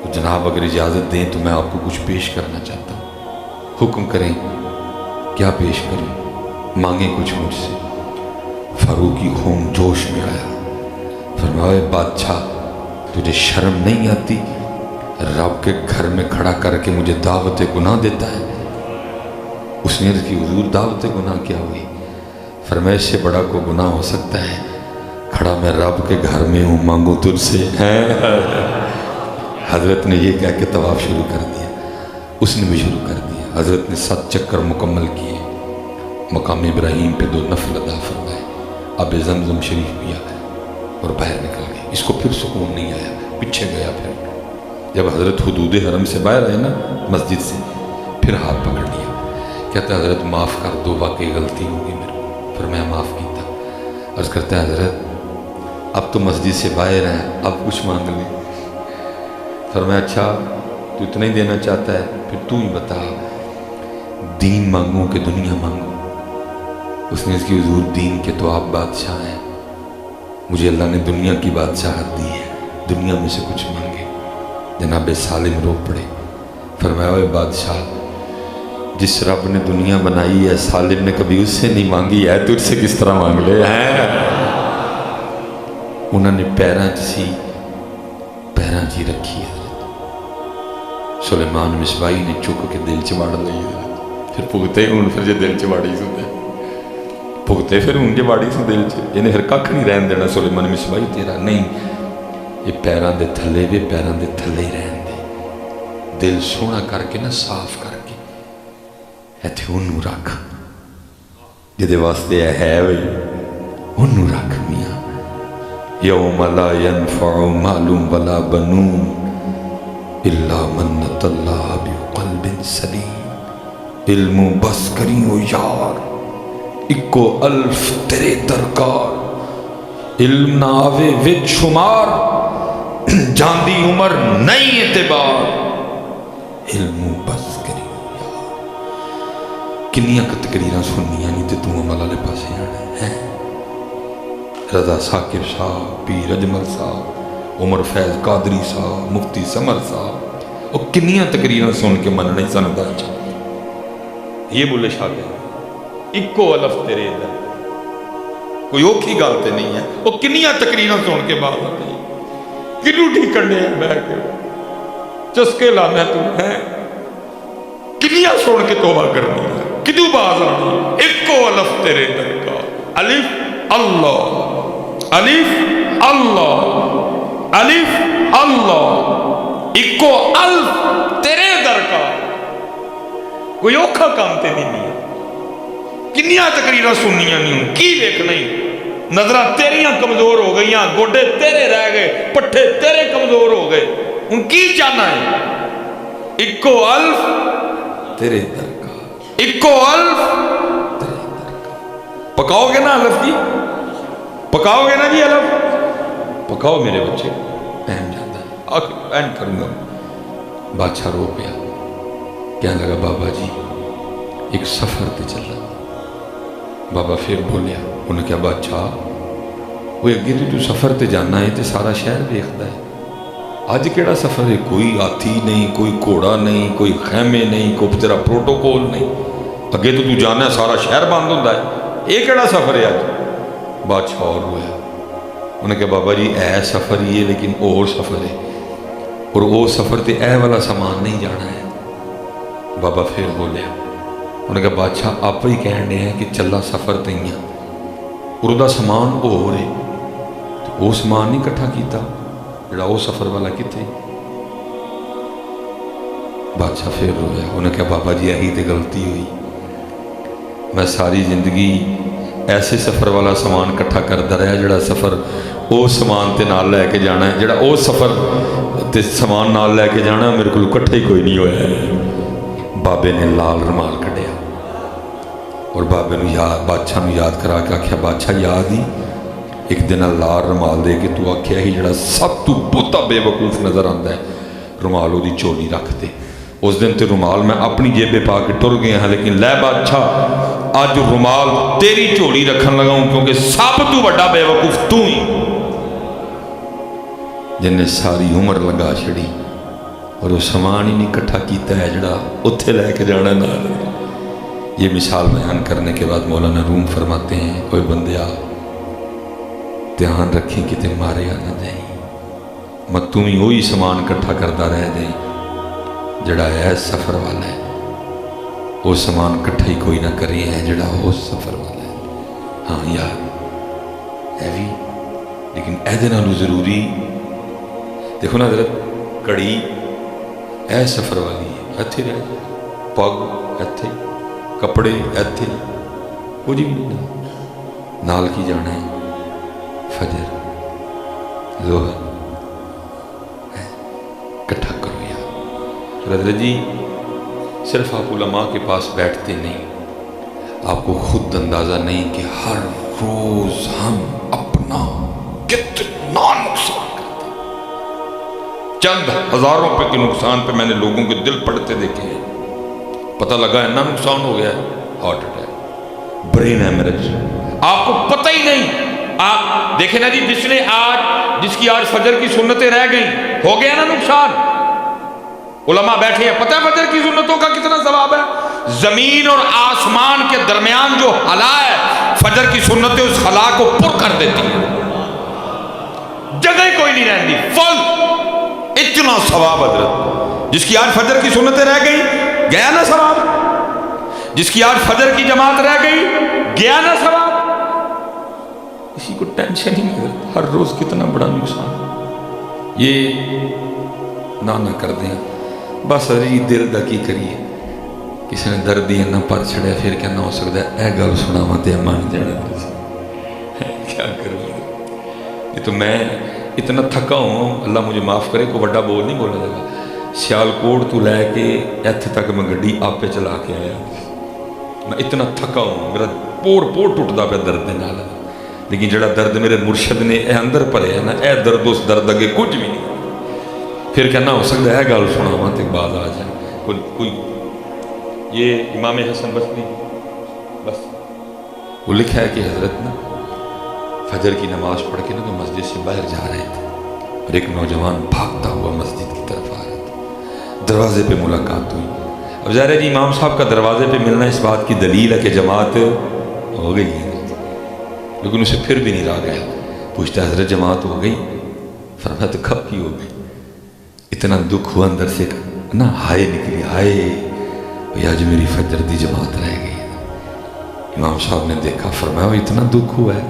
تو جناب اگر اجازت دیں تو میں آپ کو کچھ پیش کرنا چاہتا ہوں حکم کریں کیا پیش کریں مانگیں کچھ مجھ سے فاروقی خون جوش میں آیا فرمایا بادشاہ تجھے شرم نہیں آتی رب کے گھر میں کھڑا کر کے مجھے دعوت گناہ دیتا ہے اس نے عرض کی حضور دعوت گناہ کیا ہوئی فرمایا اس سے بڑا کو گناہ ہو سکتا ہے کھڑا میں رب کے گھر میں ہوں مانگو تجھ سے حضرت نے یہ کہہ کے طواف شروع کر دیا اس نے بھی شروع کر دیا حضرت نے 7 چکر مکمل کیے مقام ابراہیم پہ 2 نفل ادا فرمائے اب زمزم شریف پیا اور باہر نکل گئے اس کو پھر سکون نہیں آیا پیچھے گیا پھر جب حضرت حدود حرم سے باہر آئے نا مسجد سے پھر ہاتھ پکڑ لیا کہتا ہے حضرت معاف کر دو واقعی غلطی ہوگی میرے کو پھر میں معاف کیتا عرض کرتا ہے حضرت اب تو مسجد سے باہر ہیں اب کچھ مانگ لیں فرمایا اچھا تو اتنا ہی دینا چاہتا ہے پھر تو ہی بتا دین مانگوں کہ دنیا مانگوں اس نے اس کی حضور دین کے تو آپ بادشاہ ہیں مجھے اللہ نے دنیا کی بادشاہت دی ہے دنیا میں سے کچھ مانگے جناب سالم رو پڑے فرمایا اے بادشاہ جس رب نے دنیا بنائی ہے سالم نے کبھی اس سے نہیں مانگی ہے تجھ سے کس طرح مانگ لے ہیں انہوں نے پیراں چی رکھی ہے سلیمان مصباحی نے چک کے دل چواڑ لئی پھر پھگتے ان پھر جو دل چواڑی سوتے پھگتے پھر ان کے واڑی سے دل چ یعنی پھر ککھ نہیں رہن دینا سلیمان مصباحی تیرا نہیں یہ پیراں دے تھلے بھی پیراں دے تھلے ہی رہن دے دل سونا کر کے نا صاف کر کے ایتھے انہوں رکھ جدے واسطے ہے وہی انہوں رکھ میاں یوم لا ينفع مال ولا بنون الا من اتى الله بقلب سلیم علم بس کری ہو یار اکو الف تیرے درکار علم نہ آوے وچ شمار جاندی عمر نہیں اعتبار علم بس کری ہو یار کنیاں تقریراں سننیاں نہیں تے تو عمل والے پاسے آنا ہے رضا ثاقب صاحب پیر اجمل صاحب عمر فیض قادری صاحب مفتی سمر صاحب اور کنیاں تقریراں سن کے من نہیں سنتا یہ بولے شاہ گئے اکو الف تیرے در کوئی اوکھی گل تے نہیں ہے. وہ کنیاں تقریراں سن کے بعد آتے کنو ٹھیکن دے بہ کے چسکے لانا تو ہے کنیاں سن کے توبہ کرنی ہے کدو باز آنا. ایکو الف تیرے درکار الف اللہ الف اللہ الف اللہ ایکو الف تیرے درکار. کوئی اوکھا کام تے نہیں ہے. کنیاں تقریراں سننیاں نہیں کی دیکھنا ہی. نظرہ تیریاں کمزور ہو گئی گوڈے تیرے رہ گئے پٹھے تیرے کمزور ہو گئے. ان کی چاہنا ہے اکو الف تیرے درکار اکو الف تیرے درکار. پکاؤ گے نا الف جی پکاؤ گے نا جی الف پکاؤ میرے بچے. اہم جاتا ہے اینڈ کروں گا. بادشاہ رو پیا کہنے لگا بابا جی ایک سفر تے چلا. بابا پھر بولیا انہیں کیا بادشاہ وہ اگے تو سفر تے جانا ہے تے سارا شہر دیکھتا ہے. اج کیڑا سفر ہے؟ کوئی ہاتھی نہیں کوئی گھوڑا نہیں کوئی خیمے نہیں کوئی تیرا پروٹوکول نہیں. اگے تو جانا ہے سارا شہر بند ہوتا ہے. یہ کیڑا سفر ہے اج؟ بادشاہ اور ہویا انہیں کہا بابا جی اے سفر ہی ہے لیکن اور سفر ہے اور وہ سفر تے اے والا سامان نہیں جانا ہے. بابا پھر بولیا انہیں کہا بادشاہ آپ ہی کہنے دے ہیں کہ چلا سفر تے ہی اور دا سامان وہ ہو رہے تو وہ سامان نہیں کٹھا کیتا جڑا وہ سفر والا کتے. بادشاہ پھر رویا انہیں کہا بابا جی یہی تے غلطی ہوئی. میں ساری زندگی ایسے سفر والا سامان کٹھا کرتا رہا جڑا سفر وہ سامان تے نال لے کے جانا ہے جڑا وہ سفر تے سامان نال لے کے جانا میرے کو کٹھا ہی کوئی نہیں ہوا ہے. بابے نے لال رومال کڈیا اور بابے نے یاد بادشاہ نے یاد کرا کے آخیا بادشاہ یاد ہی ایک دن لال رومال دے کے تو آخیا ہی جڑا سب تو بہتا بے وقوف نظر آتا ہے رومال وہ چولی رکھ دے. اس دن تے رومال میں اپنی جیبے پا کے ٹر گیا ہاں لیکن لے بادشاہ آج رومال تیری چولی رکھن لگاؤں کیونکہ سب تو بڑا بے وقوف تو ہی جن نے ساری عمر لگا چھڑی اور وہ سامان ہی نہیں کٹھا کیتا ہے جڑا اتھے لے کے جانا نہ. یہ مثال بیان کرنے کے بعد مولانا روم فرماتے ہیں کوئی بندیا دھیان رکھیں کہ تے مارے نہ جائیں مت تم ہی وہی سامان کٹھا کرتا رہ جائیں جڑا ہے سفر والا ہے. وہ سامان کٹھا ہی کوئی نہ کرے ہیں جڑا وہ سفر والا ہے. ہاں یار ہے بھی لیکن ایدے نالو ضروری دیکھو نا حضرت کڑی اے سفر والی ہے اتھے رہ جائے پگ اتھے کپڑے اتھے کچھ بھی نہیں نال کی جانا ہے فجر ظہر کٹھا کرو یار. حضرت جی صرف آپ علماء کے پاس بیٹھتے نہیں آپ کو خود اندازہ نہیں کہ ہر روز ہم اپنا کتنا نقصان کرتے ہیں. چند ہزاروں روپے کے نقصان پہ میں نے لوگوں کے دل پڑتے دیکھے ہیں. پتہ لگا اتنا نقصان ہو گیا ہے ہارٹ اٹیک برین ہیمریج آپ کو پتہ ہی نہیں. آپ دیکھیں نا جی جس کی آج فجر کی سنتیں رہ گئیں ہو گیا نا نقصان. علماء بیٹھے ہیں پتہ ہے فجر کی سنتوں کا کتنا ثواب ہے. زمین اور آسمان کے درمیان جو خلا ہے فجر کی سنتیں اس خلا کو پر کر دیتی ہیں. جگہ کوئی نہیں رہتی فل اتنا ثواب حضرت. جس کی آج فجر کی سنتیں رہ گئی گیا نا ثواب. جس کی آج فجر کی جماعت رہ گئی گیا نا ثواب. کسی کو ٹینشن ہی نہیں کرتا ہر روز کتنا بڑا نقصان. یہ نہ کر دیں بس اری دل دا کی کریے. کسی نے درد ہی نہ پر چھڑیا پھر کہنا ہو سکتا ہے اے گل سنا تے مان جانا کیا کروں. یہ تو میں اتنا تھکا ہوں اللہ مجھے معاف کرے کو بڑا بول نہیں بولا جائے گا. سیالکوٹ تو لے کے ایتھے تک میں گڈی آپ پہ چلا کے آیا. میں اتنا تھکا ہوں میرا پور ٹوٹتا پہ درد نال لیکن جڑا درد میرے مرشد نے اے اندر پڑے ہے نا اے درد اس درد اگے کچھ بھی نہیں. پھر کہنا ہو سکتا ہے گل سنا تے بعد آ جائے کوئی. یہ امام حسن بصری بس وہ لکھا ہے کہ حضرت نا فجر کی نماز پڑھ کے نا تو مسجد سے باہر جا رہے تھے اور ایک نوجوان بھاگتا ہوا مسجد کی طرف آ رہا تھا. دروازے پہ ملاقات ہوئی. اب ظاہر ہے جی امام صاحب کا دروازے پہ ملنا اس بات کی دلیل ہے کہ جماعت ہو گئی ہے. لیکن اسے پھر بھی نہیں رہا گیا. پوچھتا ہے حضرت جماعت ہو گئی؟ فرمایا تو کب کی ہو گئی. اتنا دکھ ہوا اندر سے نا، ہائے نکلی، ہائے آج میری فجر دی جماعت رہ گئی. امام صاحب نے دیکھا، فرمایا وہ اتنا دکھ ہوا ہے؟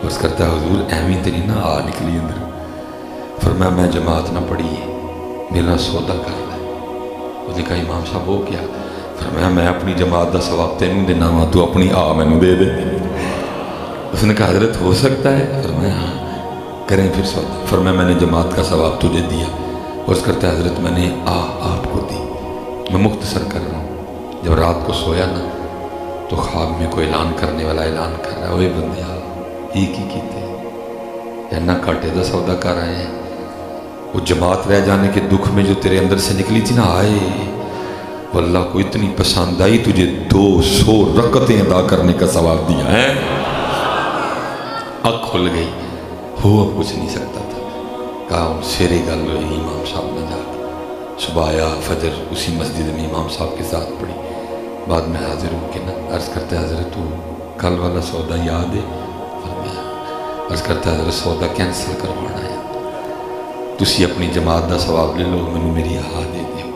اس کرتا ہے حضور ایویں تیری نہ آ نکلی اندر. فرمایا میں جماعت نہ پڑھی ہے، میرا سودا کر لے. اس نے کہا امام صاحب وہ کیا؟ فرمایا میں اپنی جماعت دا ثواب تینوں دینا وا، تو اپنی آ مینوں دے دے. اس نے کہا حضرت ہو سکتا ہے؟ فرمایا ہاں کریں پھر سودا. فرمایا میں نے جماعت کا ثواب تجھے دیا. اور اس کرتا ہے حضرت میں نے آپ کو دی. میں مختصر کر رہا ہوں. جب رات کو سویا نا تو خواب میں کوئی اعلان کرنے والا اعلان کر رہا ہے، اوے بندیا یہ کی کیتے اینا کاٹے دا سودا کر رہے ہیں. وہ جماعت رہ جانے کے دکھ میں جو تیرے اندر سے نکلی تھی نا، آئے وہ اللہ کو اتنی پسند آئی، تجھے 200 رکعتیں ادا کرنے کا ثواب دیا ہے. آنکھ کھل گئی، ہوا کچھ نہیں سکتا تھا. کہا سیرے گل ہوئی. امام صاحب نے جا کے صبح آیا، فجر اسی مسجد میں امام صاحب کے ساتھ پڑھی. بعد میں حاضر ہو کے نا عرض کرتا ہے حضرت تو کل والا سودا یاد ہے؟ فرمایا. عرض کرتا ہے حضرت سودا کینسل کروانا ہے، تسی اپنی جماعت دا ثواب لے لو، میں میری ہاں دے دیو.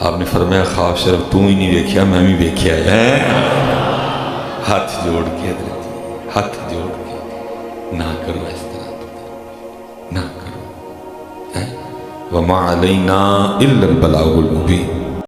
آپ نے فرمایا خواب صرف تو ہی نہیں ویکھیا، میں بھی ویکھیا ہے. ہاتھ جوڑ کے حضرت جی، ہاتھ جوڑ کے نہ کرو اس طرح، نہ کرو. وما علینا الا البلاغ المبین.